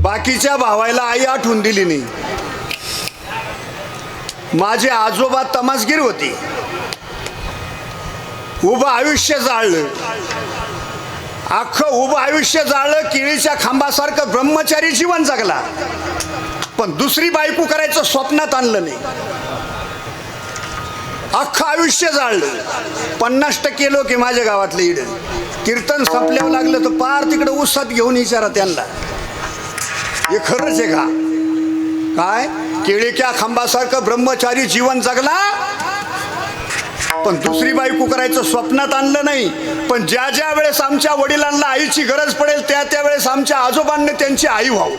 S1: बाकीच्या भावायला आई आठवून दिली नाही. माझे आजोबा तमासगीर होते. उभं आयुष्य जाळलं, अख्खं उभं आयुष्य जाळलं. केळीच्या खांबासारखं ब्रह्मचारी जीवन जगला, पण दुसरी बायको करायचं स्वप्नात आणलं नाही. अख्खं आयुष्य जाळलं. 50% लोक आहे माझ्या गावातले. इड कीर्तन संपल्यावर लागलं तर पार तिकडे उसात घेऊन विचारा त्यांना, हे खरंच आहे का? काय केळीच्या खांबासारखं ब्रह्मचारी जीवन जगला, पण दुसरी बायको करायचं स्वप्नात आणलं नाही. पण ज्या ज्या वेळेस आमच्या वडिलांना आईची गरज पडेल त्या त्यावेळेस आमच्या आजोबांनी त्यांची आई व्हावं.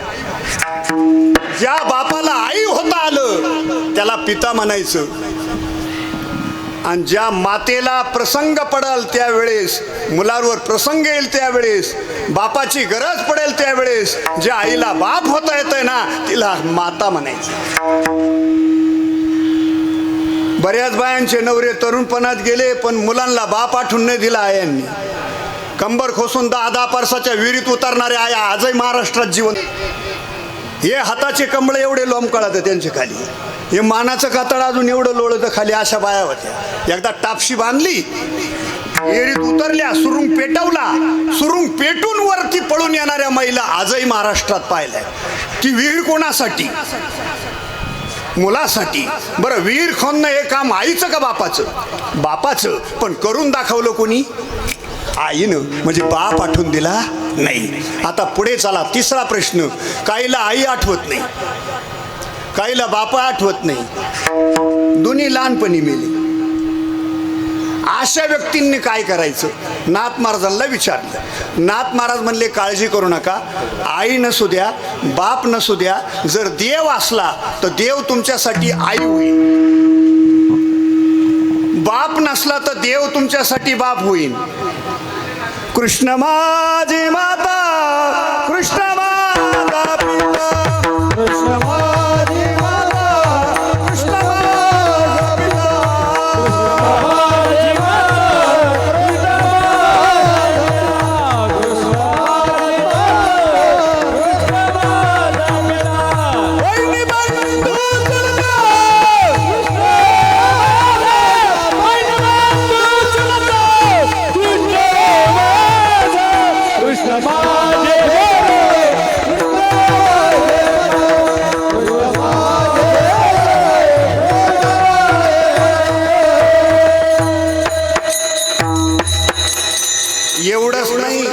S1: ज्या बापाला आई होता आलं त्याला पिता म्हणायचं, आणि ज्या मातेला प्रसंग पडेल त्यावेळेस, मुलांवर प्रसंग येईल त्यावेळेस, बापाची गरज पडेल त्यावेळेस ज्या आईला बाप होता येतंय ना तिला माता म्हणायचं. बऱ्याच बायांचे नवरे तरुणपणात गेले पण मुलांना बाप आठवून नाही दिला आयांनी. कंबर खोसून 10-10 परसाच्या विहिरीत उतरणाऱ्या आया आजही महाराष्ट्रात जीवन. हे हाताचे कमळ एवढे लोंबकळत त्यांच्या खाली, हे मानाचं कातळ अजून एवढं लोळतं खाली, अशा बाया होत्या. एकदा टापशी बांधली, विहिरीत उतरल्या, सुरुंग पेटवला, सुरुंग पेटून वरती पळून येणाऱ्या महिला आजही महाराष्ट्रात पाहिल्या. ती विहीर कोणासाठी? मुलासाठी. बरं, विहीर खोदणं हे काम आईचं का बापाचं? बापाचं. पण करून दाखवलं कोणी? आईनं. म्हणजे बाप आठवून दिला नाही. आता पुढे चला, तिसरा प्रश्न. काहीला आई आठवत नाही, काहीला बापा आठवत नाही, दोन्ही लहानपणी मेले. अशा व्यक्तींनी काय करायचं? नाथ महाराजांना विचारलं. नाथ महाराज म्हणले काळजी करू नका, आई नसू द्या, बाप नसू द्या, जर देव असला तर देव तुमच्यासाठी आई होईल, बाप नसला तर देव तुमच्यासाठी बाप होईल. कृष्ण माझी माता, कृष्ण माझा पिता, कृष्ण माझी माता, कृष्ण माझा पिता, एवढंच नाही,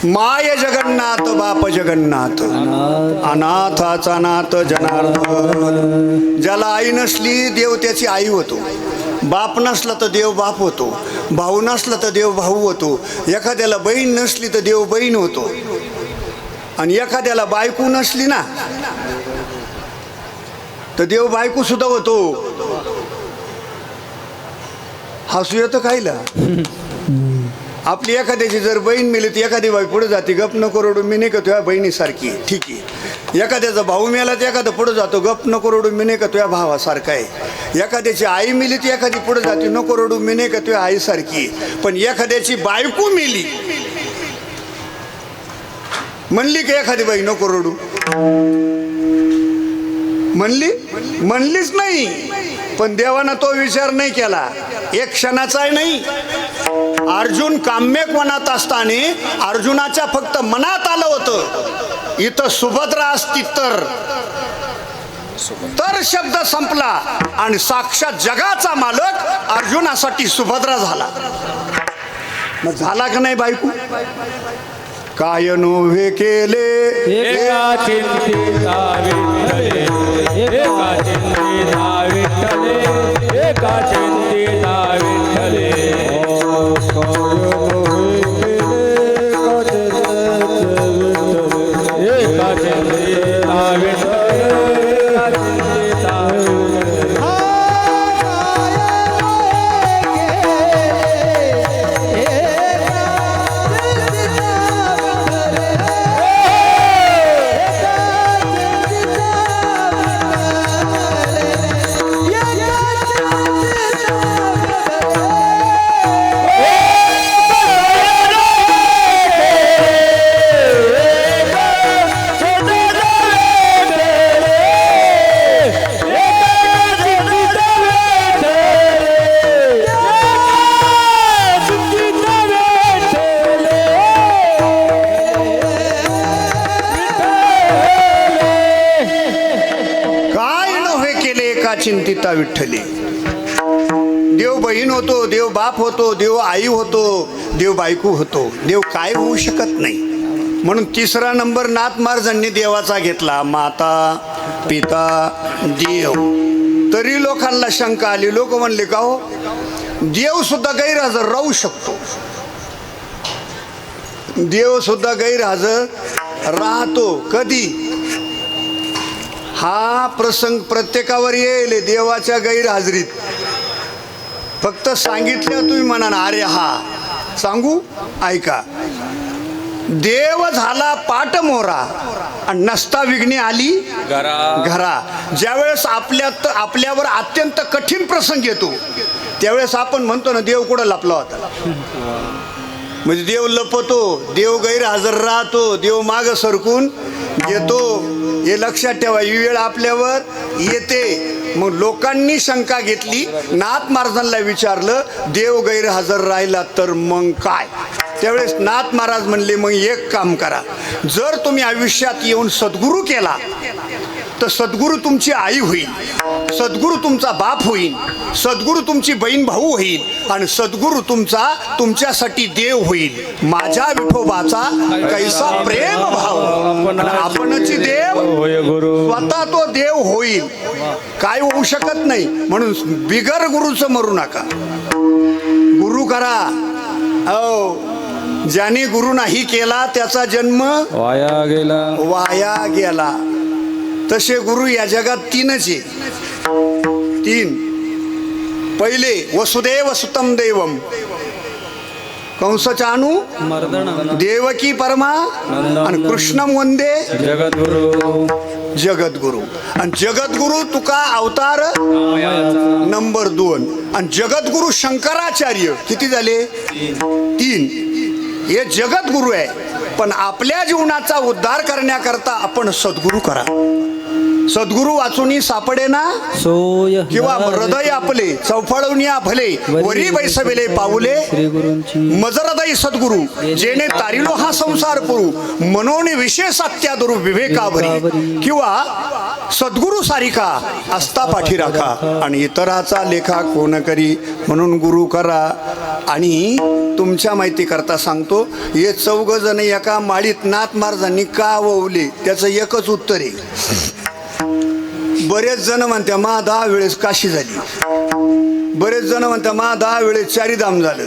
S1: माय जगन्नाथ बाप जगन्नाथ, अनाथाचा नाथ जनार्दन. ज्याला आई नसली देव त्याची आई होतो, बाप नसला तर देव बाप होतो, भाऊ नसला तर देव भाऊ होतो, एखाद्याला बहीण नसली तर देव बहीण होतो, आणि एखाद्याला बायको नसली ना तर देव बायको सुद्धा होतो. हसू येतं कायला? आपली एखाद्याची जर बहीण मिली तर एखादी बाई पुढे जाते, गप नको रडू, मी नाही का तुझ्या बहिणीसारखी, ठीक आहे. एखाद्याचा भाऊ मेला तर एखादा पुढे जातो, गप नको रडू, मी नाही का तुझ्या भावासारखा आहे. एखाद्याची आई मिली तर एखादी पुढे जाते, नको रडू, मी नाही का तुझ्या आईसारखी. पण एखाद्याची बायको मिली म्हणली की एखादी बाई नको रडू, म्हणलीच नाही. पण देवानं तो विचार नाही केला, एक क्षणाचाही नाही. अर्जुन काम्यक मनात असताना अर्जुनाच्या फक्त मनात आलं होतं इथं सुभद्रा असती तर शब्द संपला, आणि साक्षात जगाचा मालक अर्जुनासाठी सुभद्रा झाला. मग झाला का नाही बायको? काय नोव्हे केले
S2: एका चिंतिता विठ्ठले, एका चिंतिता विठ्ठले, एका चिंतिता विठ्ठले. एका चिंतिता विठ्ठले, एका चिंतिता विठ्ठले.
S1: चिंतिता विठ्ठली. देव बहीण होतो, देव बाप होतो, देव आई होतो, देव बायको होतो, देव काय होऊ शकत नाही. म्हणून तिसरा नंबर नाथ महाराजांनी देवाचा घेतला. माता पिता देव. तरी लोकांना शंका आली. लोक म्हणले का हो देव सुद्धा गैरहजर राहू शकतो. देव सुद्धा गैरहजर राहतो. कधी? हा प्रसंग प्रत्येकावर येईल देवाच्या गैरहजेरीत. फक्त सांगितलं तुम्ही म्हणा अरे हा सांगू ऐका. देव झाला पाट मोरा आणि नसता विघ्ने आली घरा. ज्यावेळेस आपल्यावर अत्यंत कठीण प्रसंग येतो त्यावेळेस आपण म्हणतो ना देव कुठं लपला होता. म्हणजे देव लपतो, देव गैरहजर राहतो, देव माग सरकून येतो. हे लक्षात ठेवा. ही वेळ आपल्यावर येते. मग लोकांनी शंका घेतली. नाथ महाराजांना विचारलं देव गैरहजर राहिला तर मग काय? त्यावेळेस नाथ महाराज म्हणले मग एक काम करा. जर तुम्ही आयुष्यात येऊन सद्गुरू केला तर सद्गुरू तुमची आई होईल, सद्गुरू तुमचा बाप होईल, सद्गुरू तुमची बहीण भाऊ होईल आणि सद्गुरू तुमच्यासाठी देव होईल. माझ्या विठोबाचा कैसा प्रेम भाव. आपणची देव स्वतः तो देव होईल. काय होऊ शकत नाही. म्हणून बिगर गुरुचं मरू नका. गुरु करा. ज्याने गुरु नाही केला त्याचा जन्म वाया गेला. तसे गुरु या जगात तीनच आहे. तीन. पहिले वसुदेव सुतम देवम, कंसचानू देवकी परमा आणि कृष्णम वंदे जगद्गुरु. आणि जगद्गुरु तुका अवतार नंबर 2. आणि जगद्गुरु शंकराचार्य किती झाले? 3. हे जगद्गुरु आहे. पण आपल्या जीवनाचा उद्धार करण्याकरता आपण सद्गुरू करा. सद्गुरू वाचूनी सापडे ना
S2: सोय
S1: किंवा हृदय आपले चौफळवनिया भले वरी बैसविले पाऊले मजरदय सद्गुरू जेणे तारिलो हा संसार पुरू मनोने विशेष अत्यादुरू विवेकावरी. किंवा सद्गुरू सारिका असता पाठी राखा आणि इतराचा लेखा कोण करी. म्हणून गुरु करा. आणि तुमच्या माहिती करता सांगतो. हे 4 जण एका माळीत नाथ महाराजांनी का ववले त्याचं एकच उत्तर आहे. बरेच जण म्हणत्या मा 10 वेळेस काशी झाली, बरेच जण म्हणत्या मा 10 वेळेस चारीधाम झालं,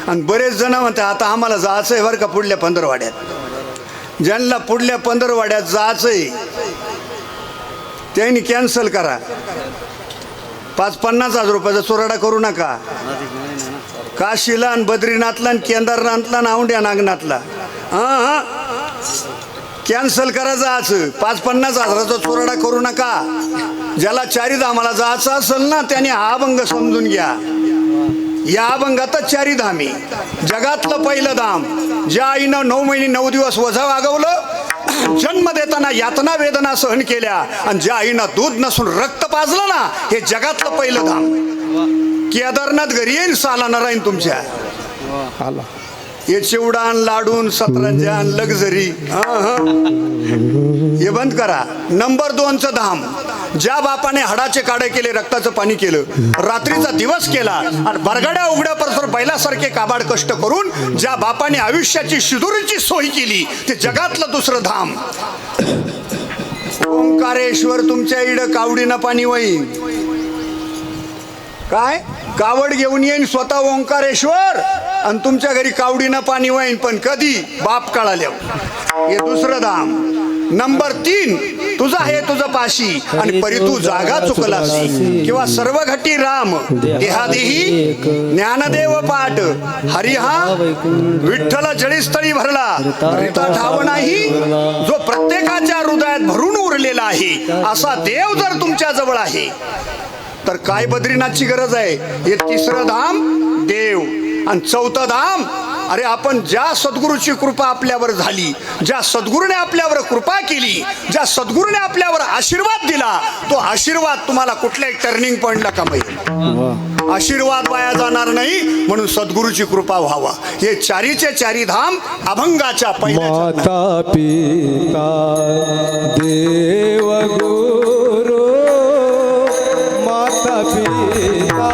S1: आणि बरेच जण म्हणत्या आता आम्हाला जायचं आहे बरं का पुढल्या 15 वाड्यात. ज्यांना पुढल्या 15 वाड्यात जायचंय त्यांनी कॅन्सल करा. 5-50 हजार रुपयाचा चोराडा करू नका. काशीला आणि बद्रीनाथला आणि केदारनाथला आणि औंढ्या नागनाथला कॅन्सल करा जायचं. 5-50 हजाराचा चोराडा करू नका. ज्याला चारीधामाला जायचं असेल ना त्याने हा अभंग समजून घ्या. या अभंगातच चारीधाम आहे. जगातलं पहिलं धाम. ज्या आईनं 9 महिने 9 दिवस वझं वागवलं, जन्म देताना यातना वेदना सहन केल्या, आणि ज्या आईनं दूध नसून रक्त पाजलं ना, हे जगातलं पहिलं धाम. केदारनाथ घरी येईल साला राहीन तुमच्या. हे चिवडान लाडून सतरंजान लक्झरी हे बंद करा. नंबर 2चं धाम. ज्या बापाने हाडाचे काढे केले, रक्ताचं पाणी केलं, रात्रीचा दिवस केला आणि बरगड्या उघड्या परसर बैलासारखे काबाड कष्ट करून ज्या बापाने आयुष्याची शिदुरीची सोय केली, ते जगातलं दुसरं धाम. ओंकारेश्वर तुमच्या इड कावडीनं पाणी वाईन. काय कावड घेऊन येईन स्वतः ओंकारेश्वर आणि तुमच्या घरी कावडीनं पाणी वाईन. पण कधी? बाप कळाल्यावर. हे दुसरं धाम. नंबर 3 तुझा हे तुझं पाशी आणि परी तू जागा चुकलासी. किंवा सर्व घटी राम देहादेही ज्ञानदेव पाठ हरिहा विठ्ठल जळीस्थळी भरला रिता ठाव नाही. जो प्रत्येकाच्या हृदयात भरून उरलेला आहे असा देव जर तुमच्या जवळ आहे तर काय बद्रीनाथची गरज आहे. हे 3रं धाम देव. आणि 4थं धाम, अरे आपण ज्या सद्गुरूची कृपा आपल्यावर झाली, ज्या सद्गुरूने आपल्यावर कृपा केली, ज्या सद्गुरूने आपल्यावर आशीर्वाद दिला, तो आशीर्वाद तुम्हाला कुठल्याही टर्निंग पॉइंटला कमाईल. आशीर्वाद वाया जाणार नाही. म्हणून सद्गुरूची कृपा व्हावा. हे चारीचे चारी धाम अभंगाच्या पहिल्या.
S2: माता पिता देव गुरु, माता पिता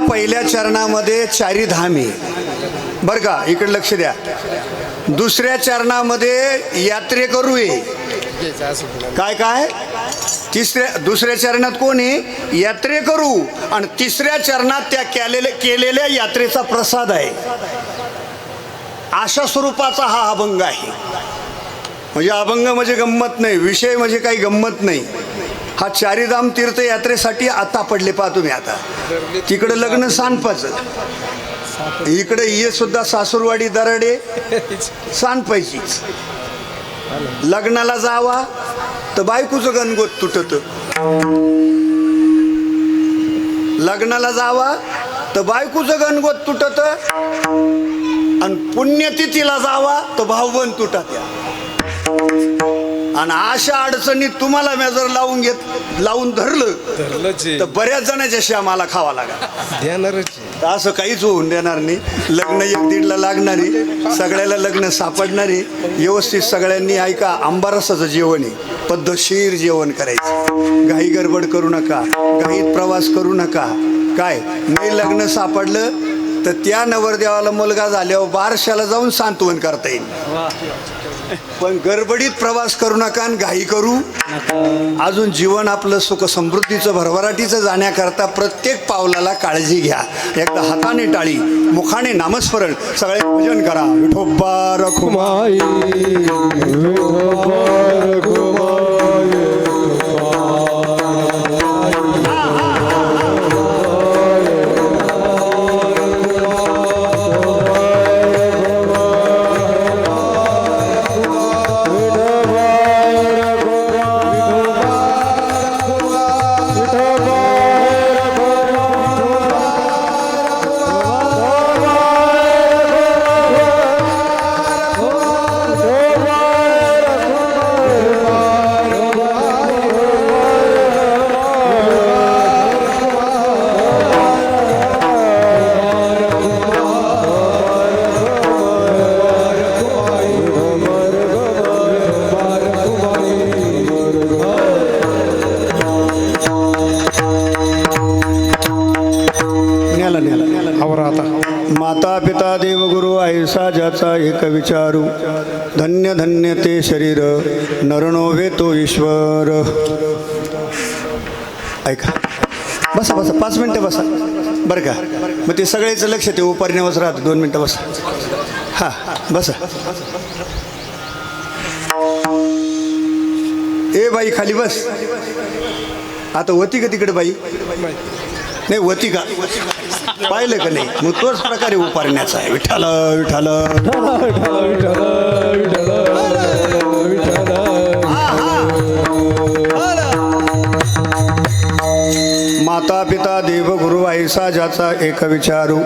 S1: पहिल्या चरणामध्ये चारी धाम आहे बरं का, इकडे लक्ष द्या. दुसऱ्या चरणामध्ये यात्रेकरू आहे. काय काय दुसऱ्या चरणात कोण आहे? यात्रेकरू. आणि तिसऱ्या चरणात त्या केलेल्या यात्रेचा प्रसाद आहे. अशा स्वरूपाचा हा अभंग आहे. म्हणजे अभंग म्हणजे गंमत नाही, विषय म्हणजे काही गंमत नाही. हा चारीधाम तीर्थयात्रेसाठी आता पडले पहा तुम्ही. आता तिकडे लग्न सांडपाचं, इकडे ये सुद्धा सासूरवाडी दराडे सांडपायचीच. लग्नाला जावा तर बायकोचं गणगोत तुटत, लग्नाला जावा तर बायकोचं गणगोत तुटत, आणि पुण्यतिथीला जावा तर भाऊबंद तुटत. आणि अशा अडचणीत तुम्हाला मी जर लावून धरलं तर बऱ्याच जणांच्या श्यामाला खावा लागेल. असं काहीच होऊन देणार नाही. लग्न 1-1.5 लागणारी, सगळ्याला लग्न सापडणारी, व्यवस्थित सगळ्यांनी ऐका. आंबारसाचं जेवण आहे, पद्धतशीर जेवण करायचं. घाई गडबड करू नका, घाईत प्रवास करू नका. काय नाही लग्न सापडलं तर त्या नवरदेवाला मुलगा झाल्यावर बारशाला जाऊन सांत्वन करता येईल. पण गडबडीत प्रवास करू नका आणि घाई करू. अजून जीवन आपलं सुख समृद्धीचं भरभराटीचं जाण्याकरता प्रत्येक पावलाला काळजी घ्या. एकदा हाताने टाळी, मुखाने नामस्मरण, सगळे भजन करा. विठोबा रखुमाई, विठोबा रखुमाई. माता पिता देवगुरु ऐसा ज्याचा एक विचारू, धन्य धन्य ते शरीर नरनोवे तो ईश्वर. ऐका, बसा बसा, 5 मिनटं बसा बरं का. मग ते सगळ्याचं लक्ष ते उपारण्यावरच राहतं. 2 मिनटं बसा. हां बसा. ए बाई खाली बस. आता होती का तिकडे बाई? नाही होती का? पाहिलं का नाही? मग तोच प्रकारे उपारण्याचा आहे. विठ्ठल विठ्ठल माता पिता देव गुरु ऐसा ज्याचा एक विचारू,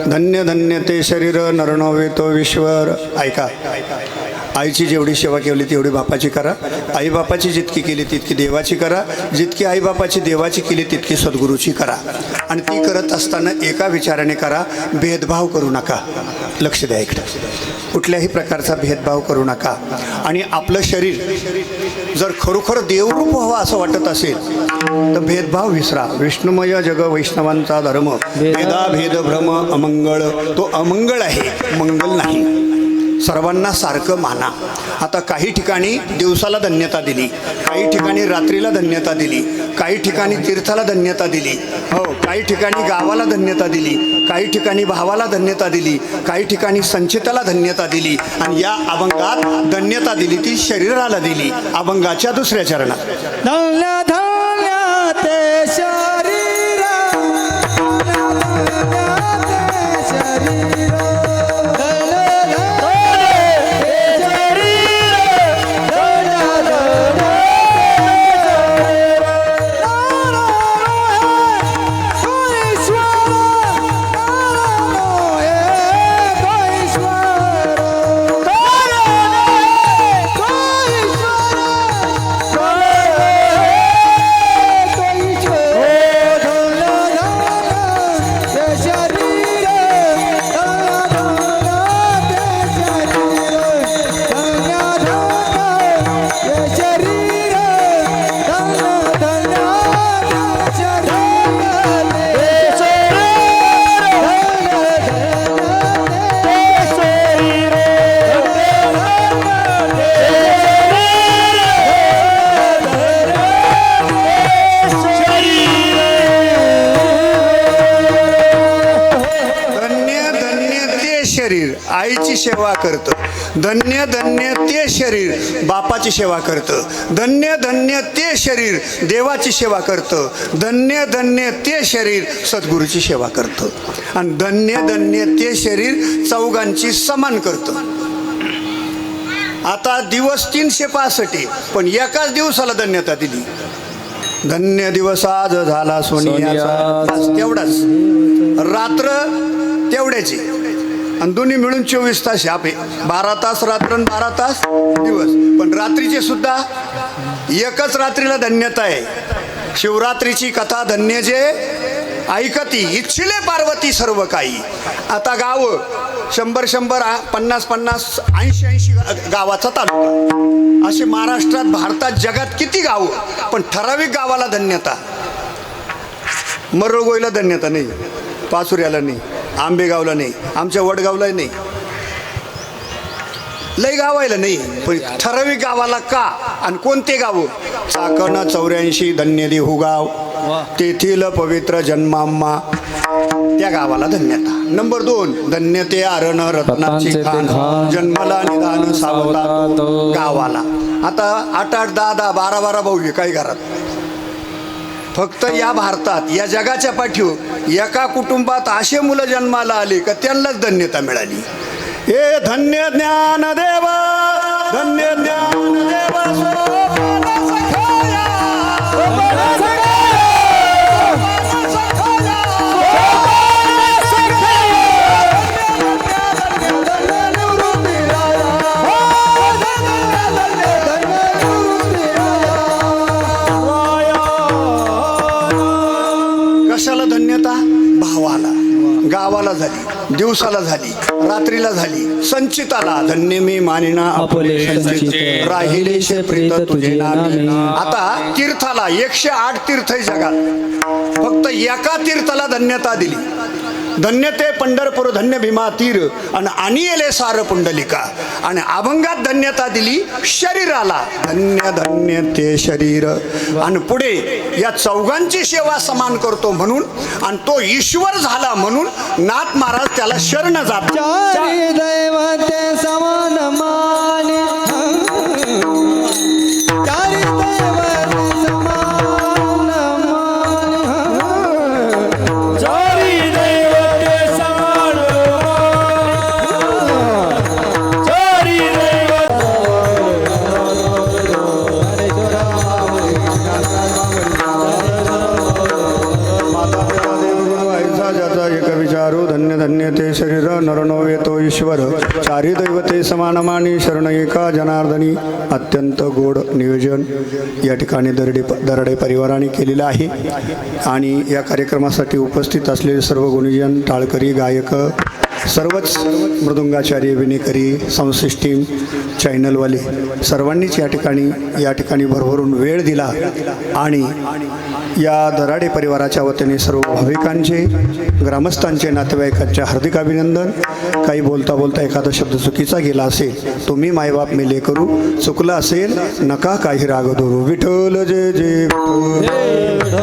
S1: धन्य धन्य ते शरीर नरनोवे तो ईश्वर. ऐका, आईची जेवढी सेवा केली तेवढी बापाची करा. आई बापाची जितकी केली तितकी देवाची करा. जितकी आई बापाची देवाची केली तितकी सद्गुरूची करा. आणि ती करत असताना एका विचाराने करा, भेदभाव करू नका. लक्ष द्या इकडे, कुठल्याही प्रकारचा भेदभाव करू नका. आणि आपलं शरीर जर खरोखर देवरूप व्हावं असं वाटत असेल तर भेदभाव विसरा. विष्णुमय जग वैष्णवांचा धर्म, भेदा भेद भ्रम अमंगळ. तो अमंगळ आहे, मंगल नाही. सर्वांना सारखं माना. आता काही ठिकाणी दिवसाला धन्यता दिली, काही ठिकाणी रात्रीला धन्यता दिली, काही ठिकाणी तीर्थाला धन्यता दिली, हो काही ठिकाणी गावाला धन्यता दिली, काही ठिकाणी भावाला धन्यता दिली, काही ठिकाणी संचिताला धन्यता दिली. आणि या अभंगात धन्यता दिली ती शरीराला दिली. अभंगाच्या दुसऱ्या चरणात
S2: धन्य धन्य ते शरीर,
S1: आईची सेवा करतं. धन्य धन्य ते शरीर बापाची सेवा करतं. धन्य धन्य ते शरीर देवाची सेवा करतं. धन्य धन्य ते शरीर सद्गुरूची सेवा करतं. आणि धन्य धन्य ते शरीर चौघांची समान करतं. आता दिवस 365 पण एकाच दिवसाला धन्यता दिली. धन्य दिवस आज झाला सोनियाचा, बस तेवढाच. रात्र तेवढ्याची आणि दोन्ही मिळून 24 तास. आपे 12 तास रात्र आणि 12 तास दिवस. पण रात्रीचे सुद्धा एकच रात्रीला धन्यता आहे. शिवरात्रीची कथा धन्य जे ऐकती इच्छिले पार्वती सर्व काही. आता गाव 100-100, 50-50, 80-80 गावाचा तालुका असे महाराष्ट्रात, भारतात, जगात किती गाव, पण ठराविक गावाला धन्यता. मरळगोईला धन्यता नाही, पाचुऱ्याला नाही, आंबेगावला नाही, आमच्या वडगावला नाही, लय गावायला नाही, पण ठराविक गावाला का. आणि कोणते गाव? चाकण 84 धन्य देहू गाव, तेथील पवित्र जन्माम्मा, त्या गावाला धन्यता. नंबर 2 धन्य ते आरण रत्नाची खान, जन्मला निदान सावतात गावाला. आता 8-8, 10-10, 12-12 भाऊ काही घरात. फक्त या भारतात, या जगाच्या पाठीवर एका कुटुंबात असे मुलं जन्माला आले का त्यांनाच धन्यता मिळाली. हे धन्य ज्ञानदेव, धन्य ज्ञानदेव, सोपान सखाया, सोपान सखाया, सोपान सखाया, सोपान सखाया. धन्य निवृत्ती राया, हो धन्य निवृत्ती राया. कशाला धन्यता? भावाला, गावाला झाली, दिवसाला झाली, रात्रीला झाली, संचिताला. धन्य मी मानिना आपले संचित, राहिलेशे प्रीत तुझे नामे. आता तीर्थाला 108 तीर्थ आहे जगात, फक्त एका तीर्थाला धन्यता दिली. धन्य ते पंढरपूर, धन्य भीमा तीर, आणि येले सार पुंडलिका. आणि अभंगात धन्यता दिली शरीराला, धन्य धन्य ते शरीर. आणि पुढे या चौघांची सेवा समान करतो म्हणून, आणि तो ईश्वर झाला म्हणून नाथ महाराज त्याला शरण जात.
S2: चारी दैवते समान माने, चारी दैवते समान माने, चारी दैवते समान माने, चारी
S1: ज्याचा एक विचारू, धन्य धन्य ते शरीर नरनोवे तो ईश्वर. चारी दैवते समानमानी शरण एका जनार्दनी. अत्यंत गोड नियोजन या ठिकाणी दरडे परिवाराने केलेलं आहे. आणि या कार्यक्रमासाठी उपस्थित असलेले सर्व गुणीजन, टाळकरी, गायक, सर्वच मृदुंगाचार्य, विनेकरी, साऊंड सिस्टीम, चॅनलवाले सर्वांनीच या ठिकाणी भरभरून वेळ दिला. आणि या दराडे परिवाराच्या वतीने सर्व भाविकांचे, ग्रामस्थांचे, नातेवाईकांचे हार्दिक अभिनंदन. काही बोलता बोलता एखादा शब्द चुकीचा गेला असेल, तुम्ही मायबाप मी लेकरू, चुकलं असेल नका काही राग धरू. विठ्ठल जय जय विठ्ठल.